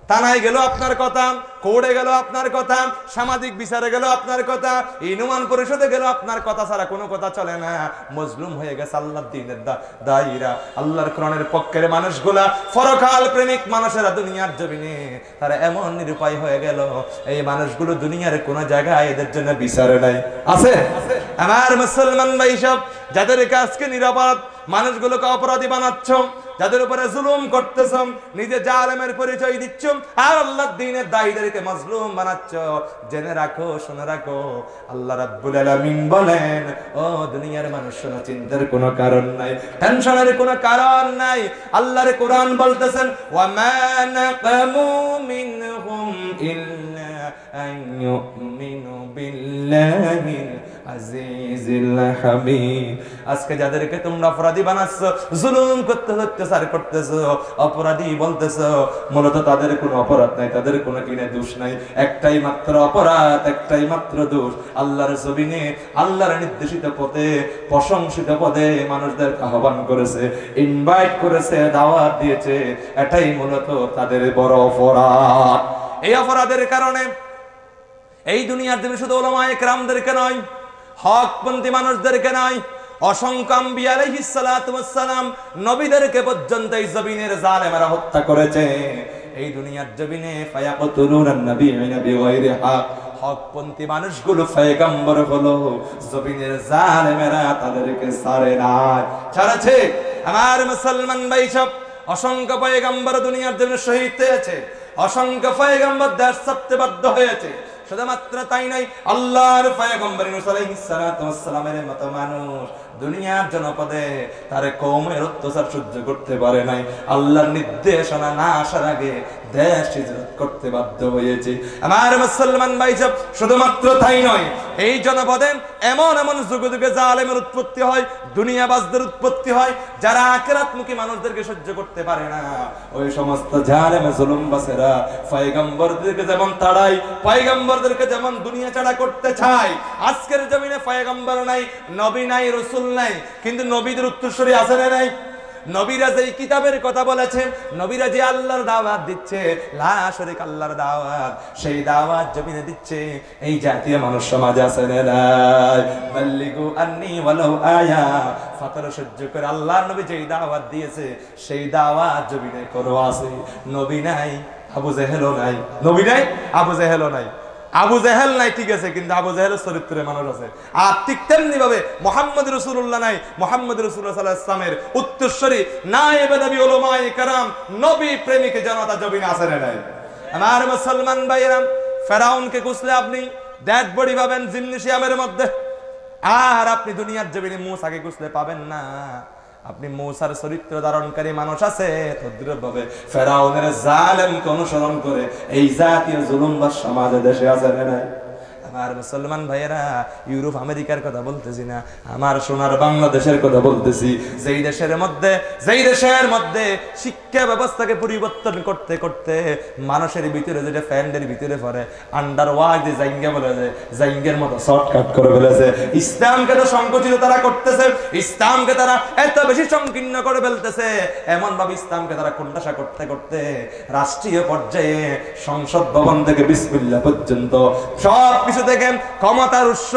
থানায় গেল আপনার কথা, কোর্টে গেল আপনার কথা, সামাজিক বিচারে গেল আপনার কথা, ইউনিয়ন পরিষদে গেল আপনার কথা ছাড়া কোনো কথা চলে না। মজলুম হয়ে গেছে আল্লাহর দ্বীনের দায়ীরা, আল্লাহর কোরআনের পক্ষের মানুষগুলা, পরকাল প্রেমিক মানুষেরা দুনিয়ার জমিনে তারা এমন নিরুপায় হয়ে গেল, এই মানুষগুলো দুনিয়ার কোন জায়গায় এদের জন্য বিচারে নাই। আছে আমার মুসলমান ভাই সব, যাদেরকে আজকে নিরাপদ মানুষগুলোকে অপরাধী বানাচ্ছ, যাদের উপরে জুলুম করতেছ, নিজে জালেমের পরিচয় দিচ্ছ, আর আল্লাহর দ্বীনের দায়ীদেরকে মাজলুম বানাচ্ছ, জেনে রাখো, শুনে রাখো, আল্লাহ রাব্বুল আলামিন বলেন, ও দুনিয়ার মানুষ শোনো, চিন্তার কোনো কারণ নাই, টেনশনের কোনো কারণ নাই। আল্লাহর কোরআন বলতেছেন, ওয়া মা নাকামু মিনহুম ইল্লা আন ইউমিনু বিল্লাহিল আজিজিল হামিদ। আজকে যাদেরকে তোমরা অপরাধী বানাচ্ছ, জুলুম করতে অত্যাচার করতেছো, অপরাধী বলতেছো, মূলত তাদের কোনো অপরাধ নাই, তাদের কোনো কিনে দোষ নাই। একটাই মাত্র অপরাধ, একটাই মাত্র দোষ, আল্লাহর জমিনে আল্লাহর নির্দেশিত পথে, প্রশংসিত পদে মানুষদের আহ্বান করেছে, ইনভাইট করেছে, দাওয়াত দিয়েছে, এটাই মূলত তাদের বড় অপরাধ। এই অপরাধের কারণে এই দুনিয়ার জন্য শুধু উলামায়ে কেরামদেরকে নয়, হকপন্থী মানুষদেরকে নয়, অসংখ্য আম্বিয়া আলাইহিস সালাতু ওয়াস সালাম, নবীদেরকে পর্যন্ত এই জমিনের জালেমেরা হত্যা করেছে। এই দুনিয়ার জমিনে ফায়াকতুলুনান নাবিয়্যিনা বিগাইরি হক, হকপন্থী মানুষগুলো পয়গম্বর হলো, জমিনের জালেমেরা তাদেরকে ছাড়ে না, ছাড়ছে। আমার মুসলমান ভাই সব, অসংখ্য পয়গম্বর দুনিয়ার জন্য শহীদ হয়েছে, অসংখ্য পয়গম্বর দেশ ছাড়তে বাধ্য হয়েছে। শুধুমাত্র তাই নয়, আল্লাহর পয়গম্বর নূহ আলাইহিস সালাতু ওয়াস সালামের মতো মানুষ দুনিয়ার জনপদে তার কওমের অত্যাচার সহ্য করতে পারে নাই, আল্লাহর নির্দেশনা না আসার আগে দেশ হিজরত করতে বাধ্য হয়েছে। আমার মুসলমান ভাই সব, শুধুমাত্র তাই নয়, এই জনপদে এমন এমন যুগে যুগে জালেমের উৎপত্তি হয়, দুনিয়াবাজদের উৎপত্তি হয়, যারা আখিরাতমুখী মানুষদেরকে সহ্য করতে পারে না। ওই সমস্ত জালেম জুলুমবাজেরা পয়গম্বরদেরকে যেমন তাড়ায়, পয়গম্বরদেরকে যেমন দুনিয়া ছাড়া করতে চায়, আজকের জমিনে পয়গম্বর নাই, নবী নাই, রাসূল নাই, কিন্তু নবীদের উত্তরসূরি আছে না নাই? নবীরা যে কিতাবের কথা বলেছেন, নবীরা যে আল্লাহর দাওয়াত দিচ্ছে, লা শারীক আল্লাহর দাওয়াত, সেই দাওয়াত জমিনে দিচ্ছে এই জাতীয় মানুষ সমাজ আছে না নাই? বাল্লিগু আন্নী ওয়ালাউ আয়া, ফাতর সহ্য করে আল্লাহর নবী যেই দাওয়াত দিয়েছে সেই দাওয়াত জমিনে করো আছে। নবী নাই, আবু জেহেলও নাই, নবী নাই, আবু জেহেলও নাই। আবু জেহেল নাই ঠিক আছে, কিন্তু আবু জেহেলের চরিত্রে মানুষ আছে। আর ঠিক তেমনি ভাবে মুহাম্মদ রাসূলুল্লাহ নাই, মুহাম্মদ রাসূলুল্লাহ সাল্লাল্লাহু আলাইহি ওয়াসাল্লামের উত্তরসূরি নায়েবে নবী উলামায়ে কেরাম, নবী প্রেমিক জনতা জমিনে আছে না নাই? আমার মুসলমান ভাইরা, ফেরাউনকে খুঁজলে আপনি ডেড বডি পাবেন জিমনেশিয়ামের মধ্যে, আর আপনি দুনিয়ার জমিনে মূসাকে খুঁজলে পাবেন না। আপনি মূসার চরিত্র ধারণকারী মানুষ আছে, তদ্রুপভাবে ফেরাউনের জালেমকে অনুসরণ করে এই জাতীয় জুলুমবাজ সমাজে দেশে আছে না? আমার মুসলমান ভাইয়েরা, ইউরোপ আমেরিকার কথা বলতেছি না, আমার সোনার বাংলাদেশের কথা বলতেছি। যেই দেশের মধ্যে শিক্ষা ব্যবস্থাকে পরিবর্তন করতে করতে মানুষের ভিতরে যেটা ফ্যান্ডের ভিতরে পড়ে, আন্ডার ওয়ার্ক যে জাইঙ্গা বলে, যে জাইঙ্গের মতো শর্টকাট করে ফেলেছে। ইসলামকে তো সংকুচিত তারা করতেছে, ইসলামকে তারা এত বেশি সংকীর্ণ করে ফেলতেছে, এমন ভাবে ইসলামকে তারা কোণঠাসা করতে করতে রাষ্ট্রীয় পর্যায়ে সংসদ ভবন থেকে বিসমিল্লাহ পর্যন্ত সব কিছু থেকে ক্ষমতার উৎস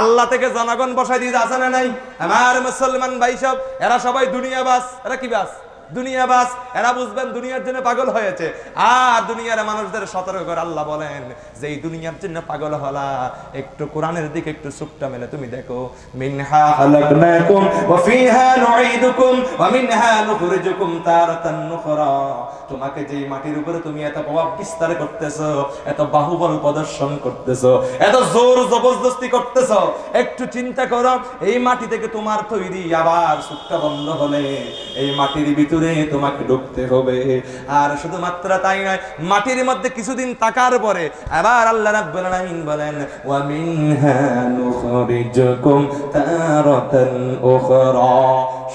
আল্লাহ থেকে জনগণ বসাই দিয়ে আছে না নাই? আমার মুসলমান ভাই সব, এরা সবাই দুনিয়াবাজ। এরা কি বাস? দুনিয়াবাজ, এরা বুঝবেন দুনিয়ার জন্য পাগল হয়েছে। আর দুনিয়ার মানুষদের সতর্ক করে আল্লাহ বলেন যে এই দুনিয়ার জন্য পাগল হলা, একটু কোরআনের দিকে একটু চোখটা মেলে তুমি দেখো, মিনহা খালাকনাকুম ওয়া ফিহা নুঈদুকুম ওয়া মিনহা নুখরিজুকুম তারাতান নুখরা। তোমাকে যেই মাটির উপরে তুমি এত প্রভাব বিস্তার করতেছো, এত বাহুবল প্রদর্শন করতেছো, এত জোর জবরদস্তি করতেছো, একটু চিন্তা করো এই মাটি থেকে তোমার তৈরি আবার চোখটা বন্ধ হলে এই মাটির ভিতরে তোমাকে ঢুকতে হবে। আর শুধুমাত্র তাই নয়, মাটির মধ্যে কিছুদিন থাকার পরে আবার আল্লাহ রাব্বুল আলামিন বলেন ওয়া মিনহা নুখরিজুকুম তারাতান উখরা।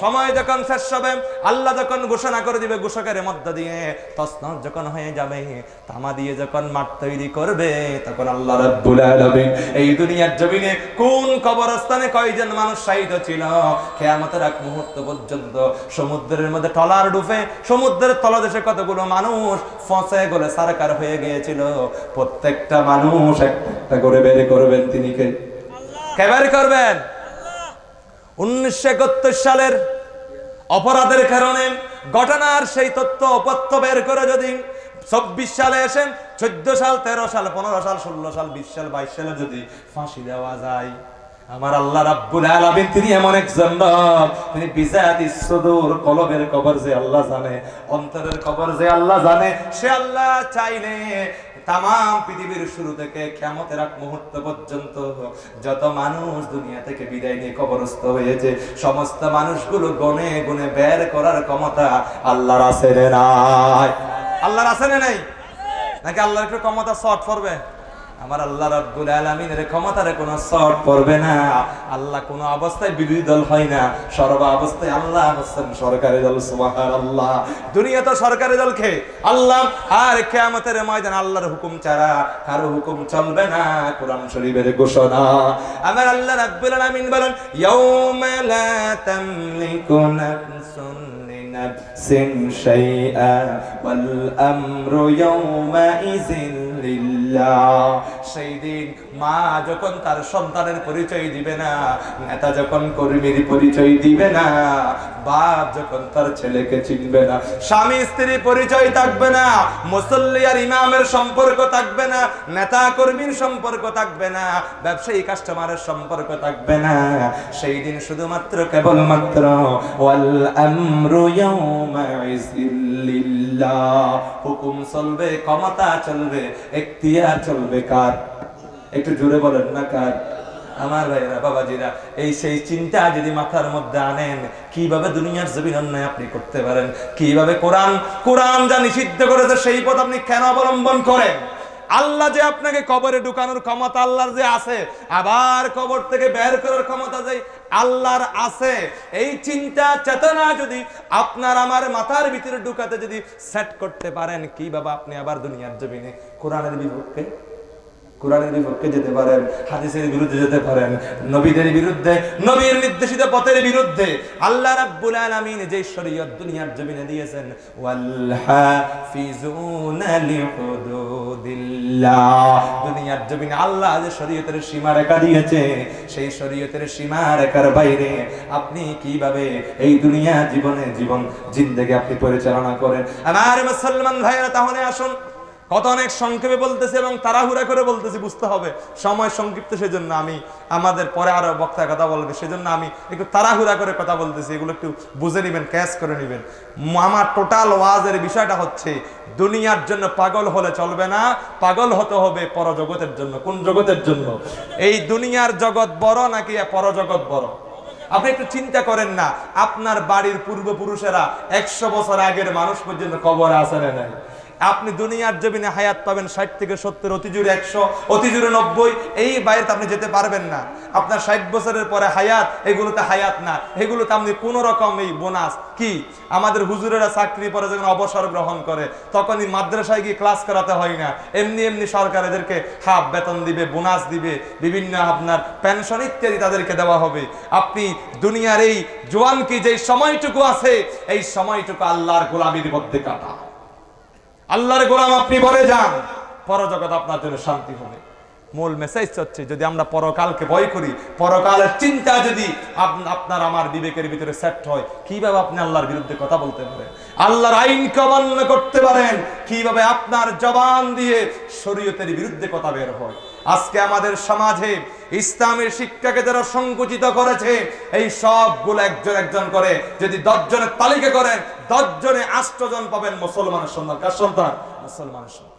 সময় যখন শেষ হবে, আল্লাহ যখন ঘোষণা করে দিবে ঘোষকের মধ্য দিয়ে, তসনদ যখন হয়ে যাবে, তামা দিয়ে যখন মাঠ তৈরি করবে, তখন আল্লাহ রাব্বুল আলামিন এই দুনিয়ার জমিনে কোন কবরস্থানে কয়জন মানুষ শাহীদ ছিল, কিয়ামতের এক মুহূর্ত পর্যন্ত সমুদ্রের মধ্যে ট্রলার ডুবে সমুদ্রের তলদেশে কতগুলো মানুষ ফসে গলে সারকার হয়ে গিয়েছিল, প্রত্যেকটা মানুষ একটা করে বের করবেন। তিনি কে? কে বের করবেন? 1971 সালের অপরাধের কারণে ঘটনার সেই তথ্য অপত্য বের করে যদি 24 সালে এসে 14 সাল 13 সাল 15 সাল 16 সাল 20 সাল 22 সালে যদি ফাঁসি দেওয়া যায়, আমার আল্লাহ রাব্বুল আলামিন তিনি এমন একজন রব, তিনি বিজাতিস সুদূর, কলবের কবর যে আল্লাহ জানে, অন্তরের কবর যে আল্লাহ জানে, সে আল্লাহ চাইলে তামাম পৃথিবীর শুরু থেকে কিয়ামতের এক মুহূর্ত পর্যন্ত যত মানুষ দুনিয়া থেকে বিদায় নিয়ে কবরস্থ হয়েছে, সমস্ত মানুষগুলো গনে গুনে বের করার ক্ষমতা আল্লাহর আছে না নাই? আল্লাহর আছে না নাই? নাকি আল্লাহর একটু ক্ষমতা শর্ট পড়বে? আমার আল্লাহ রাব্বুল আলামিনের ক্ষমতার কোনো শর্ট পড়বে না। আল্লাহ কোনো অবস্থায় বিরোধী দল হয় না, সর্ব অবস্থায় আল্লাহ হচ্ছেন সরকারি দল। সুবহানাল্লাহ। দুনিয়া তো সরকারি দল কে? আল্লাহ। আর কিয়ামতের ময়দানে আল্লাহর হুকুম ছাড়া কারো হুকুম চলবে না, কোরআন শরীফের ঘোষণা। আমার আল্লাহ রাব্বুল আলামিন বলেন ইয়াউমা লা তামলিকু নাফসুন লিনাফসিন শাইআ ওয়াল আমরু ইয়াউমা ইযিন লিল্লাহ। সেই দিন মা যখন তার সন্তানের পরিচয় দিবে না, নেতা যখন কর্মীর পরিচয় দিবে না, বাপ যখন তার ছেলেকে চিনবে না, স্বামী স্ত্রীর পরিচয় থাকবে না, মুসল্লি আর ইমামের সম্পর্ক থাকবে না, নেতা কর্মীর সম্পর্ক থাকবে না, ব্যবসায়ী কাস্টমারের সম্পর্ক থাকবে না, সেই দিন শুধুমাত্র কেবলমাত্র ওয়াল আমরু ইয়াউমা ইযিন লিল্লাহ, হুকুম চলবে, ক্ষমতা চলবে, এখতিয়ার চলবে কার? একটু জোরে বলেন না কার? আমার ভাইরা বাবাজিরা, এই সেই চিন্তা যদি মাথার মধ্যে আনেন, কিভাবে দুনিয়ার জমিন অন্যায় আপনি করতে পারেন, কিভাবে কোরআন যা নিষিদ্ধ করেছে সেই পথ আপনি কেন অবলম্বন করেন? আল্লাহ যে আপনাকে কবরে ঢুকানোর ক্ষমতা আল্লাহর যে আছে, আবার কবর থেকে বের করার ক্ষমতা যে আল্লাহর আছে, এই চিন্তা চেতনা যদি আপনার আমার মাথার ভিতরে ঢুকাতে যদি সেট করতে পারেন, কিভাবে আপনি আবার দুনিয়ার জমিনে কোরআনের বিপক্ষে যেতে পারেন, হাদিসের বিরুদ্ধে যেতে পারেন, নবীদের বিরুদ্ধে, নবীর নির্দেশিত পথের বিরুদ্ধে। আল্লাহ রাব্বুল আলামিন যে শরীয়ত দুনিয়ার জমিনে দিয়েছেন, ওয়াল হাফিজুনা লিহুদুদিল্লাহ, দুনিয়ার জমিনে আল্লাহ যে শরীয়তের সীমারেখা দিয়েছে, সেই শরীয়তের সীমারেখার বাইরে আপনি কিভাবে এই দুনিয়া জিন্দেগি আপনি পরিচালনা করেন? আমার মুসলমান ভাইরা, তাহলে আসুন, কত অনেক সংক্ষেপে বলতেছি এবং তাড়াহুড়া করে বলতেছি, বুঝতে হবে সময় সংক্ষিপ্ত, সেজন্য আমি আমাদের পরে আরো বক্তা কথা বলবে, সেজন্য আমি একটু তাড়াহুড়া করে কথা বলতেছি, এগুলো একটু বুঝে নেবেন, ক্যাচ করে নেবেন। আমার টোটাল ওয়াজের বিষয়টা হচ্ছে দুনিয়ার জন্য পাগল হলে চলবে না, পাগল হতে হবে পরজগতের জন্য। কোন জগতের জন্য? এই দুনিয়ার জগৎ বড় নাকি পরজগৎ বড়? আপনি একটু চিন্তা করেন না, আপনার বাড়ির পূর্বপুরুষেরা 100 বছর আগের মানুষ পর্যন্ত কবরে আছে না নাই? আপনি দুনিয়ার জমিনে হায়াত পাবেন 60 থেকে 70, অতি জোরে 100, অতি জোরে 90, এই বাইরে আপনি যেতে পারবেন না। আপনার 60 বছরের পরে হায়াত, এগুলোতে হায়াত না, এগুলোতে আপনি কোন রকম এই বোনাস কি, আমাদের হুজুরেরা চাকরি পরে যখন অবসর গ্রহণ করে তখনই মাদ্রাসায় গিয়ে ক্লাস করাতে হয় না, এমনি সরকার এদেরকে হাফ বেতন দিবে, বোনাস দিবে, বিভিন্ন আপনার পেনশন ইত্যাদি তাদেরকে দেওয়া হবে। আপনি দুনিয়ার এই জোয়ান কি যে সময়টুকু আছে, এই সময়টুকু আল্লাহর গোলামির মধ্যে কাটা, আল্লাহর গোলাম আপনি বলে যান, পরজগৎ আপনার জন্য শান্তি হবে। মূল মেসেজ হচ্ছে যদি আমরা পরকালকে ভয় করি, পরকালের চিন্তা যদি আপনার আমার বিবেকের ভিতরে সেট হয়, কিভাবে আপনি আল্লাহর বিরুদ্ধে কথা বলতে পারেন, আল্লাহর আইনকে অমান্য করতে পারেন, কিভাবে আপনার জবান দিয়ে শরীয়তের বিরুদ্ধে কথা বের হয়। আজকে আমাদের সমাজে ইসলামের শিক্ষাকে যারা সংকুচিত করেছে, এই সবগুলো একজন একজন করে যদি 10 জনের তালিকা করেন, 10 জনে 8 জন পাবেন মুসলমানের সন্তান। কার সন্তান? মুসলমানের সন্তান।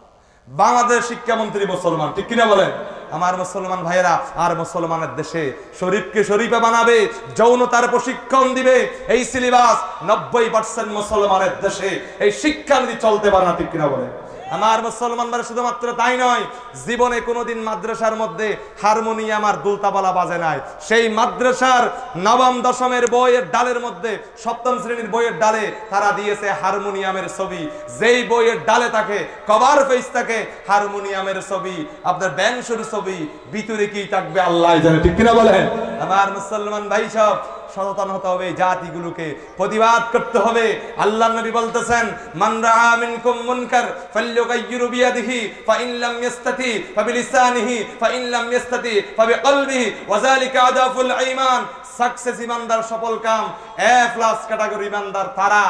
বাংলাদেশ শিক্ষামন্ত্রী মুসলমান, ঠিক কিনা বলেন? আমার মুসলমান ভাইয়েরা, আর মুসলমানের দেশে শরীফকে শরীফে বানাবে, যৌনতার প্রশিক্ষণ দিবে, এই সিলেবাস 90% মুসলমানের দেশে এই শিক্ষানীতি চলতে পারে না, ঠিক কিনা বলেন? আমার মুসলমান ভাই শুধুমাত্র তাই নয়, জীবনে কোনোদিন মাদ্রাসার মধ্যে হারমোনিয়াম আর দুলতাবালা বাজে নাই। সেই মাদ্রাসার নবম দশমের বইয়ের ডালের মধ্যে, সপ্তম শ্রেণীর বইয়ের ডালে তারা দিয়েছে হারমোনিয়ামের ছবি। যেই বইয়ের ডালে থাকে, কভার পেজ থাকে হারমোনিয়ামের ছবি, আপনার ব্যাংশুর ছবি, ভিতরে কি থাকবে আল্লাহ জানে, ঠিক কিনা বলেন? আমার মুসলমান ভাই সব সচেতন হতে হবে, জাতিগুলোকে প্রতিবাদ করতে হবে। আল্লাহর নবী বলতেছেন, মান রাআ মিনকুম মুনকার ফালইয়ুগাইয়িরু বিয়াদিহি ফাইন লাম ইস্তাতি ফাবিলিসানিহি ফাইন লাম ইস্তাতি ফাবিকলবিহি ওয়া যালিকা আদাফুল ঈমান। সাকসেস ইমানদার, সফল কাম, A+ ক্যাটাগরি ইমানদার তারা,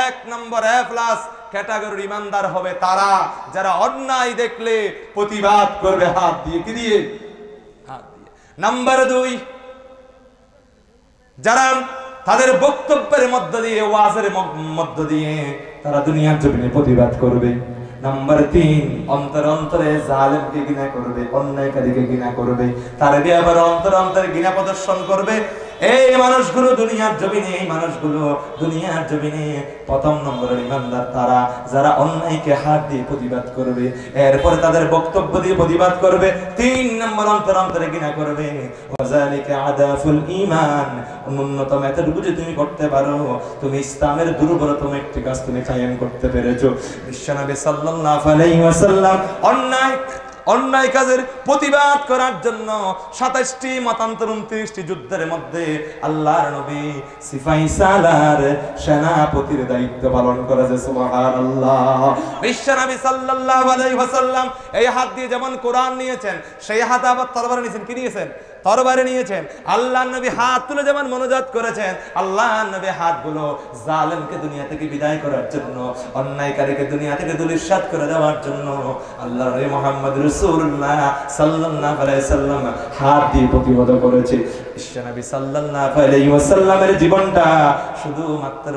1 নম্বর A+ ক্যাটাগরির ইমানদার হবে তারা যারা অন্যায় দেখলে প্রতিবাদ করবে হাত দিয়ে। কি দিয়ে? হাত দিয়ে। নাম্বার 2, যারা তাদের বক্তব্যের মধ্য দিয়ে, ওয়াজের মধ্য দিয়ে তারা দুনিয়ার জমিনে প্রতিবাদ করবে। নাম্বার 3, অন্তর অন্তরে জালেমকে ঘৃণা করবে, অন্যায়কারীকে ঘৃণা করবে, তারা দিয়ে আবার অন্তর অন্তরে ঘৃণা প্রদর্শন করবে। এই মানুষগুলো দুনিয়ার জমিনে, এই মানুষগুলো দুনিয়ার জমিনে প্রথম নম্বরের ইমানদার তারা যারা অন্যায়কে হাত দিয়ে প্রতিবাদ করবে, এরপরে তাদের বক্তব্য দিয়ে প্রতিবাদ করবে। 3 নম্বর, অন্তর অন্তরে ঘৃণা করবে। ওয়াজালিকা আদাফুল ঈমান। ন্যূনতম এতটুকু যদি তুমি করতে পারো, তুমি ইসলামের দুর্বলতম একটি কাজ তুমি কায়েম করতে পেরেছো। বিশ্বনবী সাল্লাল্লাহু আলাইহি ওয়াসাল্লাম অন্যায় কাজের প্রতিবাদ করার জন্য 27টি মতান্তর 29টি যুদ্ধের মধ্যে আল্লাহর নবী সিপাহী সালার সেনাপতির দায়িত্ব পালন করেছে। সুবহানাল্লাহ। বিশ্বনবী সাল্লাল্লাহু আলাইহি ওয়াসাল্লাম এই হাত দিয়ে যেমন কোরআন নিয়েছেন, সেই হাতে আবার তরবারি নিয়েছেন। কি নিয়েছেন? তরবারি নিয়েছেন। আল্লাহর নবী হাত তুলে যেমন মনোজাত করেছেন, আল্লাহর নবী হাতগুলো জালেমকে দুনিয়া থেকে বিদায় করার জন্য, অন্যায়কারীকে দুনিয়া থেকে দুলিশাত করে দেওয়ার জন্য আল্লাহর নবী মুহাম্মদ রাসূলুল্লাহ সাল্লাল্লাহু আলাইহি সাল্লাম হাত দিয়ে প্রতিবাদ করেছে। বিশ্বনবী সাল্লাল্লাহু আলাইহি ওয়াসাল্লামের জীবনটা শুধুমাত্র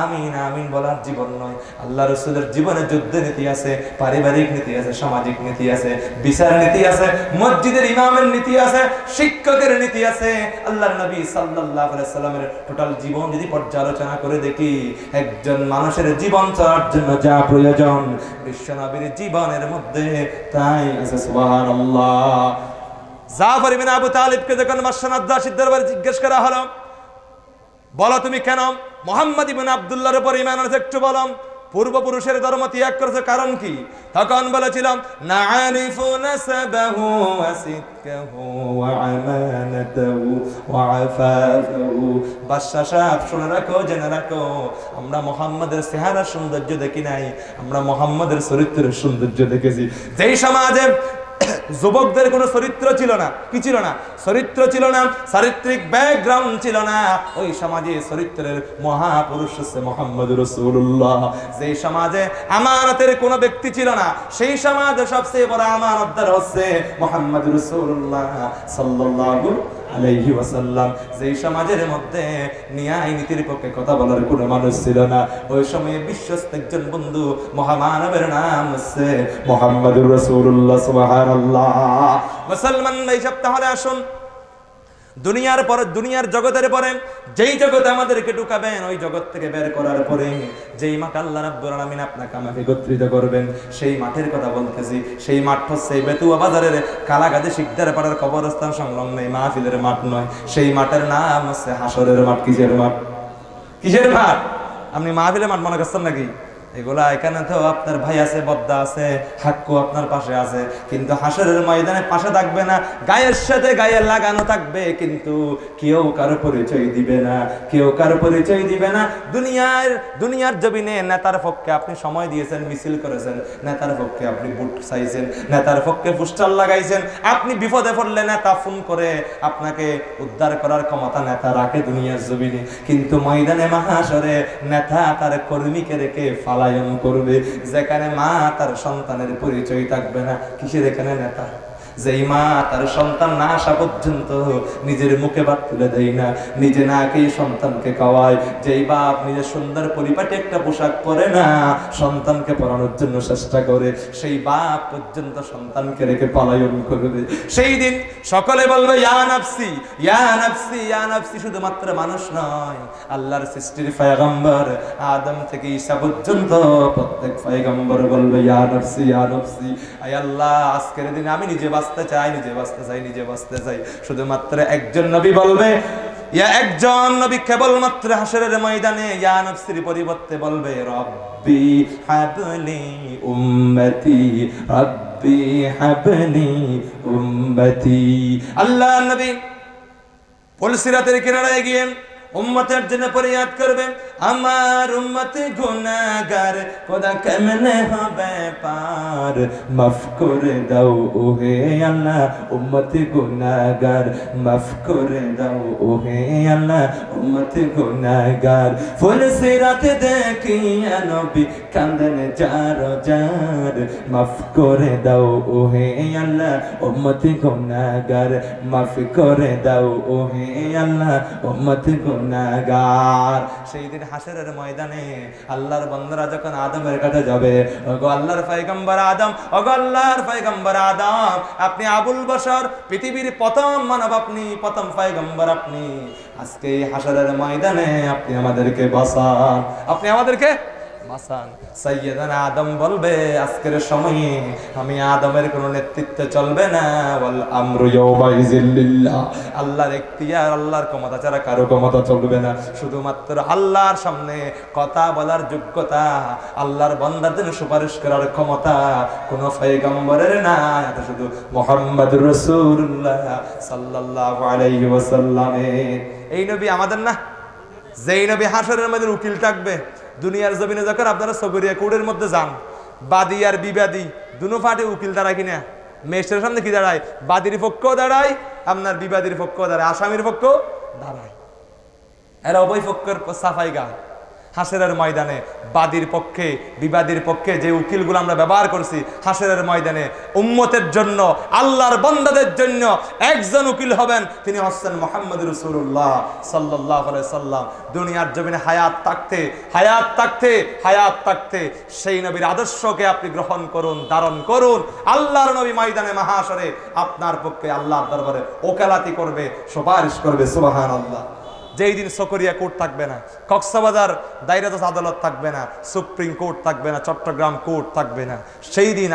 আমিন আমিন বলার জীবন নয়। আল্লাহ রাসূলের জীবনে যুদ্ধের নীতি আছে, পারিবারিক নীতি আছে, সামাজিক নীতি আছে, বিচার নীতি আছে, মসজিদের ইমামের নীতি আছে, শিক্ষকের নীতি আছে। আল্লাহর নবী সাল্লাল্লাহু আলাইহি সাল্লামের টোটাল জীবন যদি পর্যালোচনা করে দেখি, একজন মানুষের জীবন চলার জন্য যা প্রয়োজন বিশ্বনবীর জীবনের মধ্যে তাই আছে। সুবহানাল্লাহ। জাফর ইবনে আবু তালিবকে যখন বাদশাহ নাজ্জাশীর দরবারে জিজ্ঞেস করা হলো, বলো তুমি কেন মুহাম্মদ ইবনে আব্দুল্লাহর উপর ঈমান আনছো, একটু বলো, পূর্বপুরুষের ধর্ম ত্যাগ করেছে কারণ কি? তখন বলেছিলাম, নাআরিফু নাসাবাহু ওয়া সিদকাহু ওয়া আমানাতাহু ওয়া আফাফাহু। বাদশা সাহেব শুনে রাখো, জেনে রাখো, আমরা মুহাম্মাদের চেহারার সৌন্দর্য দেখি নাই, আমরা মুহাম্মাদের চরিত্রের সৌন্দর্য দেখেছি। যেই সমাজে যুবকদের কোনো চরিত্র ছিল না, কি ছিল না? চরিত্র ছিল না, চারিত্রিক ব্যাকগ্রাউন্ড ছিল না, ওই সমাজে চরিত্রের মহাপুরুষ হচ্ছে মুহাম্মদ রাসূলুল্লাহ। যেই সমাজে আমানতের কোনো ব্যক্তি ছিল না, সেই সমাজে সবচেয়ে বড় আমানতদার হচ্ছে মুহাম্মদ রাসূলুল্লাহ সাল্লাল্লাহু আলাইহি ওয়াসাল্লাম। যেই সমাজের মধ্যে ন্যায় নীতির পক্ষে কথা বলার কোনো মানুষ ছিল না, ওই সময়ে বিশ্বস্ত একজন বন্ধু মহামানবের নাম হচ্ছে মুহাম্মদুর রাসূলুল্লাহ। সুবহানাল্লাহ। মুসলমান এই সপ্তাহে আসুন, দুনিয়ার পরে, দুনিয়ার জগতের পরে যেই জগতে আমাদেরকে ঢুকাবেন, ওই জগৎ থেকে বের করার পরে যেই মাঠ আল্লাহ রাব্বুল আলামিন আপনাকে আমাকে একত্রিত করবেন, সেই মাঠের কথা বলতেছি। সেই মাঠ হচ্ছে বেতুয়া বাজারের কালাগাদি শিকদার পাড়ার কবরস্থান সংলগ্ন এই মাহফিলের মাঠ নয়, সেই মাঠের নাম হচ্ছে হাসরের মাঠ। কিসের মাঠ? কিসের মাঠ? আপনি মাহফিলের মাঠ মনে করছেন নাকি? এগুলা এখানে তো আপনার ভাই আছে, বদ্দা আছে, হাক্কু আপনার পাশে আছে, কিন্তু হাসরের ময়দানে পাশে থাকবে না, গায়ের সাথে গায়ে লাগানো থাকবে, কিন্তু কেউ কারো পরিচয় দিবে না, কেউ কারো পরিচয় দিবে না। দুনিয়ার জমিনে নেতার পক্ষে আপনি সময় দিয়েছেন, মিছিল করেছেন, নেতার পক্ষে আপনি বুট চাইছেন, নেতার পক্ষে পোস্টার লাগাইছেন, আপনি বিপদে পড়লে নেতা ফোন করে আপনাকে উদ্ধার করার ক্ষমতা নেতা রাখে দুনিয়ার জমিনে, কিন্তু ময়দানে মাহাশরে নেতা তার কর্মীকে রেখে পালায়ন করবে। যেখানে মা তার সন্তানের পরিচয় থাকবে না, কিসের এখানে নেতা? যেই মা তার সন্তান না আসা পর্যন্ত নিজের মুখে ভাত তুলে দেয় না, নিজে না খেয়ে সন্তানকে খাওয়ায়, যেই বাপ নিজের সুন্দর পরিপাটি একটা পোশাক পরে না সন্তানকে পরানোর জন্য চেষ্টা করে, সেই বাপ পর্যন্ত সন্তানকে রেখে পলায়ন করবে। সেই দিন সকলে বলবে ইয়া নাফসি ইয়া নাফসি ইয়া নাফসি। শুধুমাত্র মানুষ নয়, আল্লাহর সৃষ্টির পয়গম্বর আদম থেকে ঈসা পর্যন্ত প্রত্যেক পয়গম্বর বলবে ইয়া নাফসি ইয়া নাফসি। আয় আল্লাহ, আজকের দিনে আমি নিজে বাঁচতে চাই, নিজে বাঁচতে চাই, নিজে বাঁচতে চাই। শুধুমাত্র একজন নবী বলবে, একজন নবী কেবলমাত্র হাসরের ময়দানে ইয়া নাফসির পরিবর্তে বলবে রব্বি হাবলি উম্মতি, রব্বি হাবলি উম্মতি। আল্লাহ নবী পুলসিরাতের কিনারায় গিয়ে উম্মতের জন্য ফরিয়াদ করবে, আমার উম্মত গুনাহগার, খোদা কেমনে হবে পার, মাফ করে দাও ওহে আল্লাহ, উম্মত গুনাহগার, মাফ করে দাও ওহে আল্লাহ, উম্মত গুনাহগার। ফুলসিরাতে দেখিয়া নবী কাঁদেন জার জার, মাফ করে দাও ওহে আল্লাহ, উম্মত গুনাহগার, মাফ করে দাও ওহে আল্লাহ, উম্মত গুনাহগার। সেই দিন হাসরের ময়দানে আল্লাহর বান্দারা যখন আদমের কাছে যাবে, ওগো আল্লাহর পয়গম্বর আদম, ওগো আল্লাহর পয়গম্বর আদম, আপনি আবুল বশর, পৃথিবীর প্রথম মানব আপনি, প্রথম পয়গম্বর আপনি, আজকে এই হাসরের ময়দানে আপনি আমাদেরকে বাঁচান, আপনি আমাদেরকে বাঁচান। সাইয়েদানা আদম বলবে, আজকের সময়ে আমি আদমের কোনো নেতৃত্বে চলবে না, ওয়াল আমরু ইয়াওমাইযিল লিল্লাহ, আল্লাহর ইখতিয়ার, আল্লাহর ক্ষমতা ছাড়া কারো ক্ষমতা চলবে না। শুধুমাত্র আল্লাহর সামনে কথা বলার যোগ্যতা, আল্লাহর বান্দাদের সুপারিশ করার ক্ষমতা কোন পয়গম্বরের নাই, এটা শুধু মুহাম্মদুর রাসূলুল্লাহ সাল্লাল্লাহু আলাইহি ওয়াসাল্লামের। এই নবী আমাদের না, যেই নবী হাসরের মধ্যে উকিল থাকবে। দুনিয়ার জমিনে যখন আপনারা সগরিয়া কোর্টের মধ্যে যান, বাদী আর বিবাদী দুনো পার্টি উকিল দাঁড়ায় কিনা, ম্যাজিস্ট্রেটের সামনে কি দাঁড়ায়? বাদীর পক্ষও দাঁড়ায়, আপনার বিবাদীর পক্ষও দাঁড়ায়, আসামির পক্ষও দাঁড়ায়, এরা উভয় পক্ষের সাফাই গায়। হাসরের ময়দানে বাদীর পক্ষে বিবাদীর পক্ষে যে উকিলগুলো আমরা ব্যবহার করছি, হাসরের ময়দানে উম্মতের জন্য, আল্লাহর বান্দাদের জন্য একজন উকিল হবেন, তিনি হচ্ছেন মুহাম্মদ রাসূলুল্লাহ সাল্লাল্লাহু আলাইহি সাল্লাম। দুনিয়ার জমিনে হায়াত থাকতে হায়াত থাকতে হায়াত থাকতে সেই নবীর আদর্শকে আপনি গ্রহণ করুন, ধারণ করুন। আল্লাহর নবী ময়দানে মাহাশরে আপনার পক্ষে আল্লাহর দরবারে ওকালাতি করবে, সুপারিশ করবে। সুবহানাল্লাহ। যেই দিন সকরিয়া কোর্ট থাকবে না, কক্সবাজার দায়রা জজ আদালত থাকবে না, সুপ্রিম কোর্ট থাকবে না, চট্টগ্রাম কোর্ট থাকবে না, সেই দিন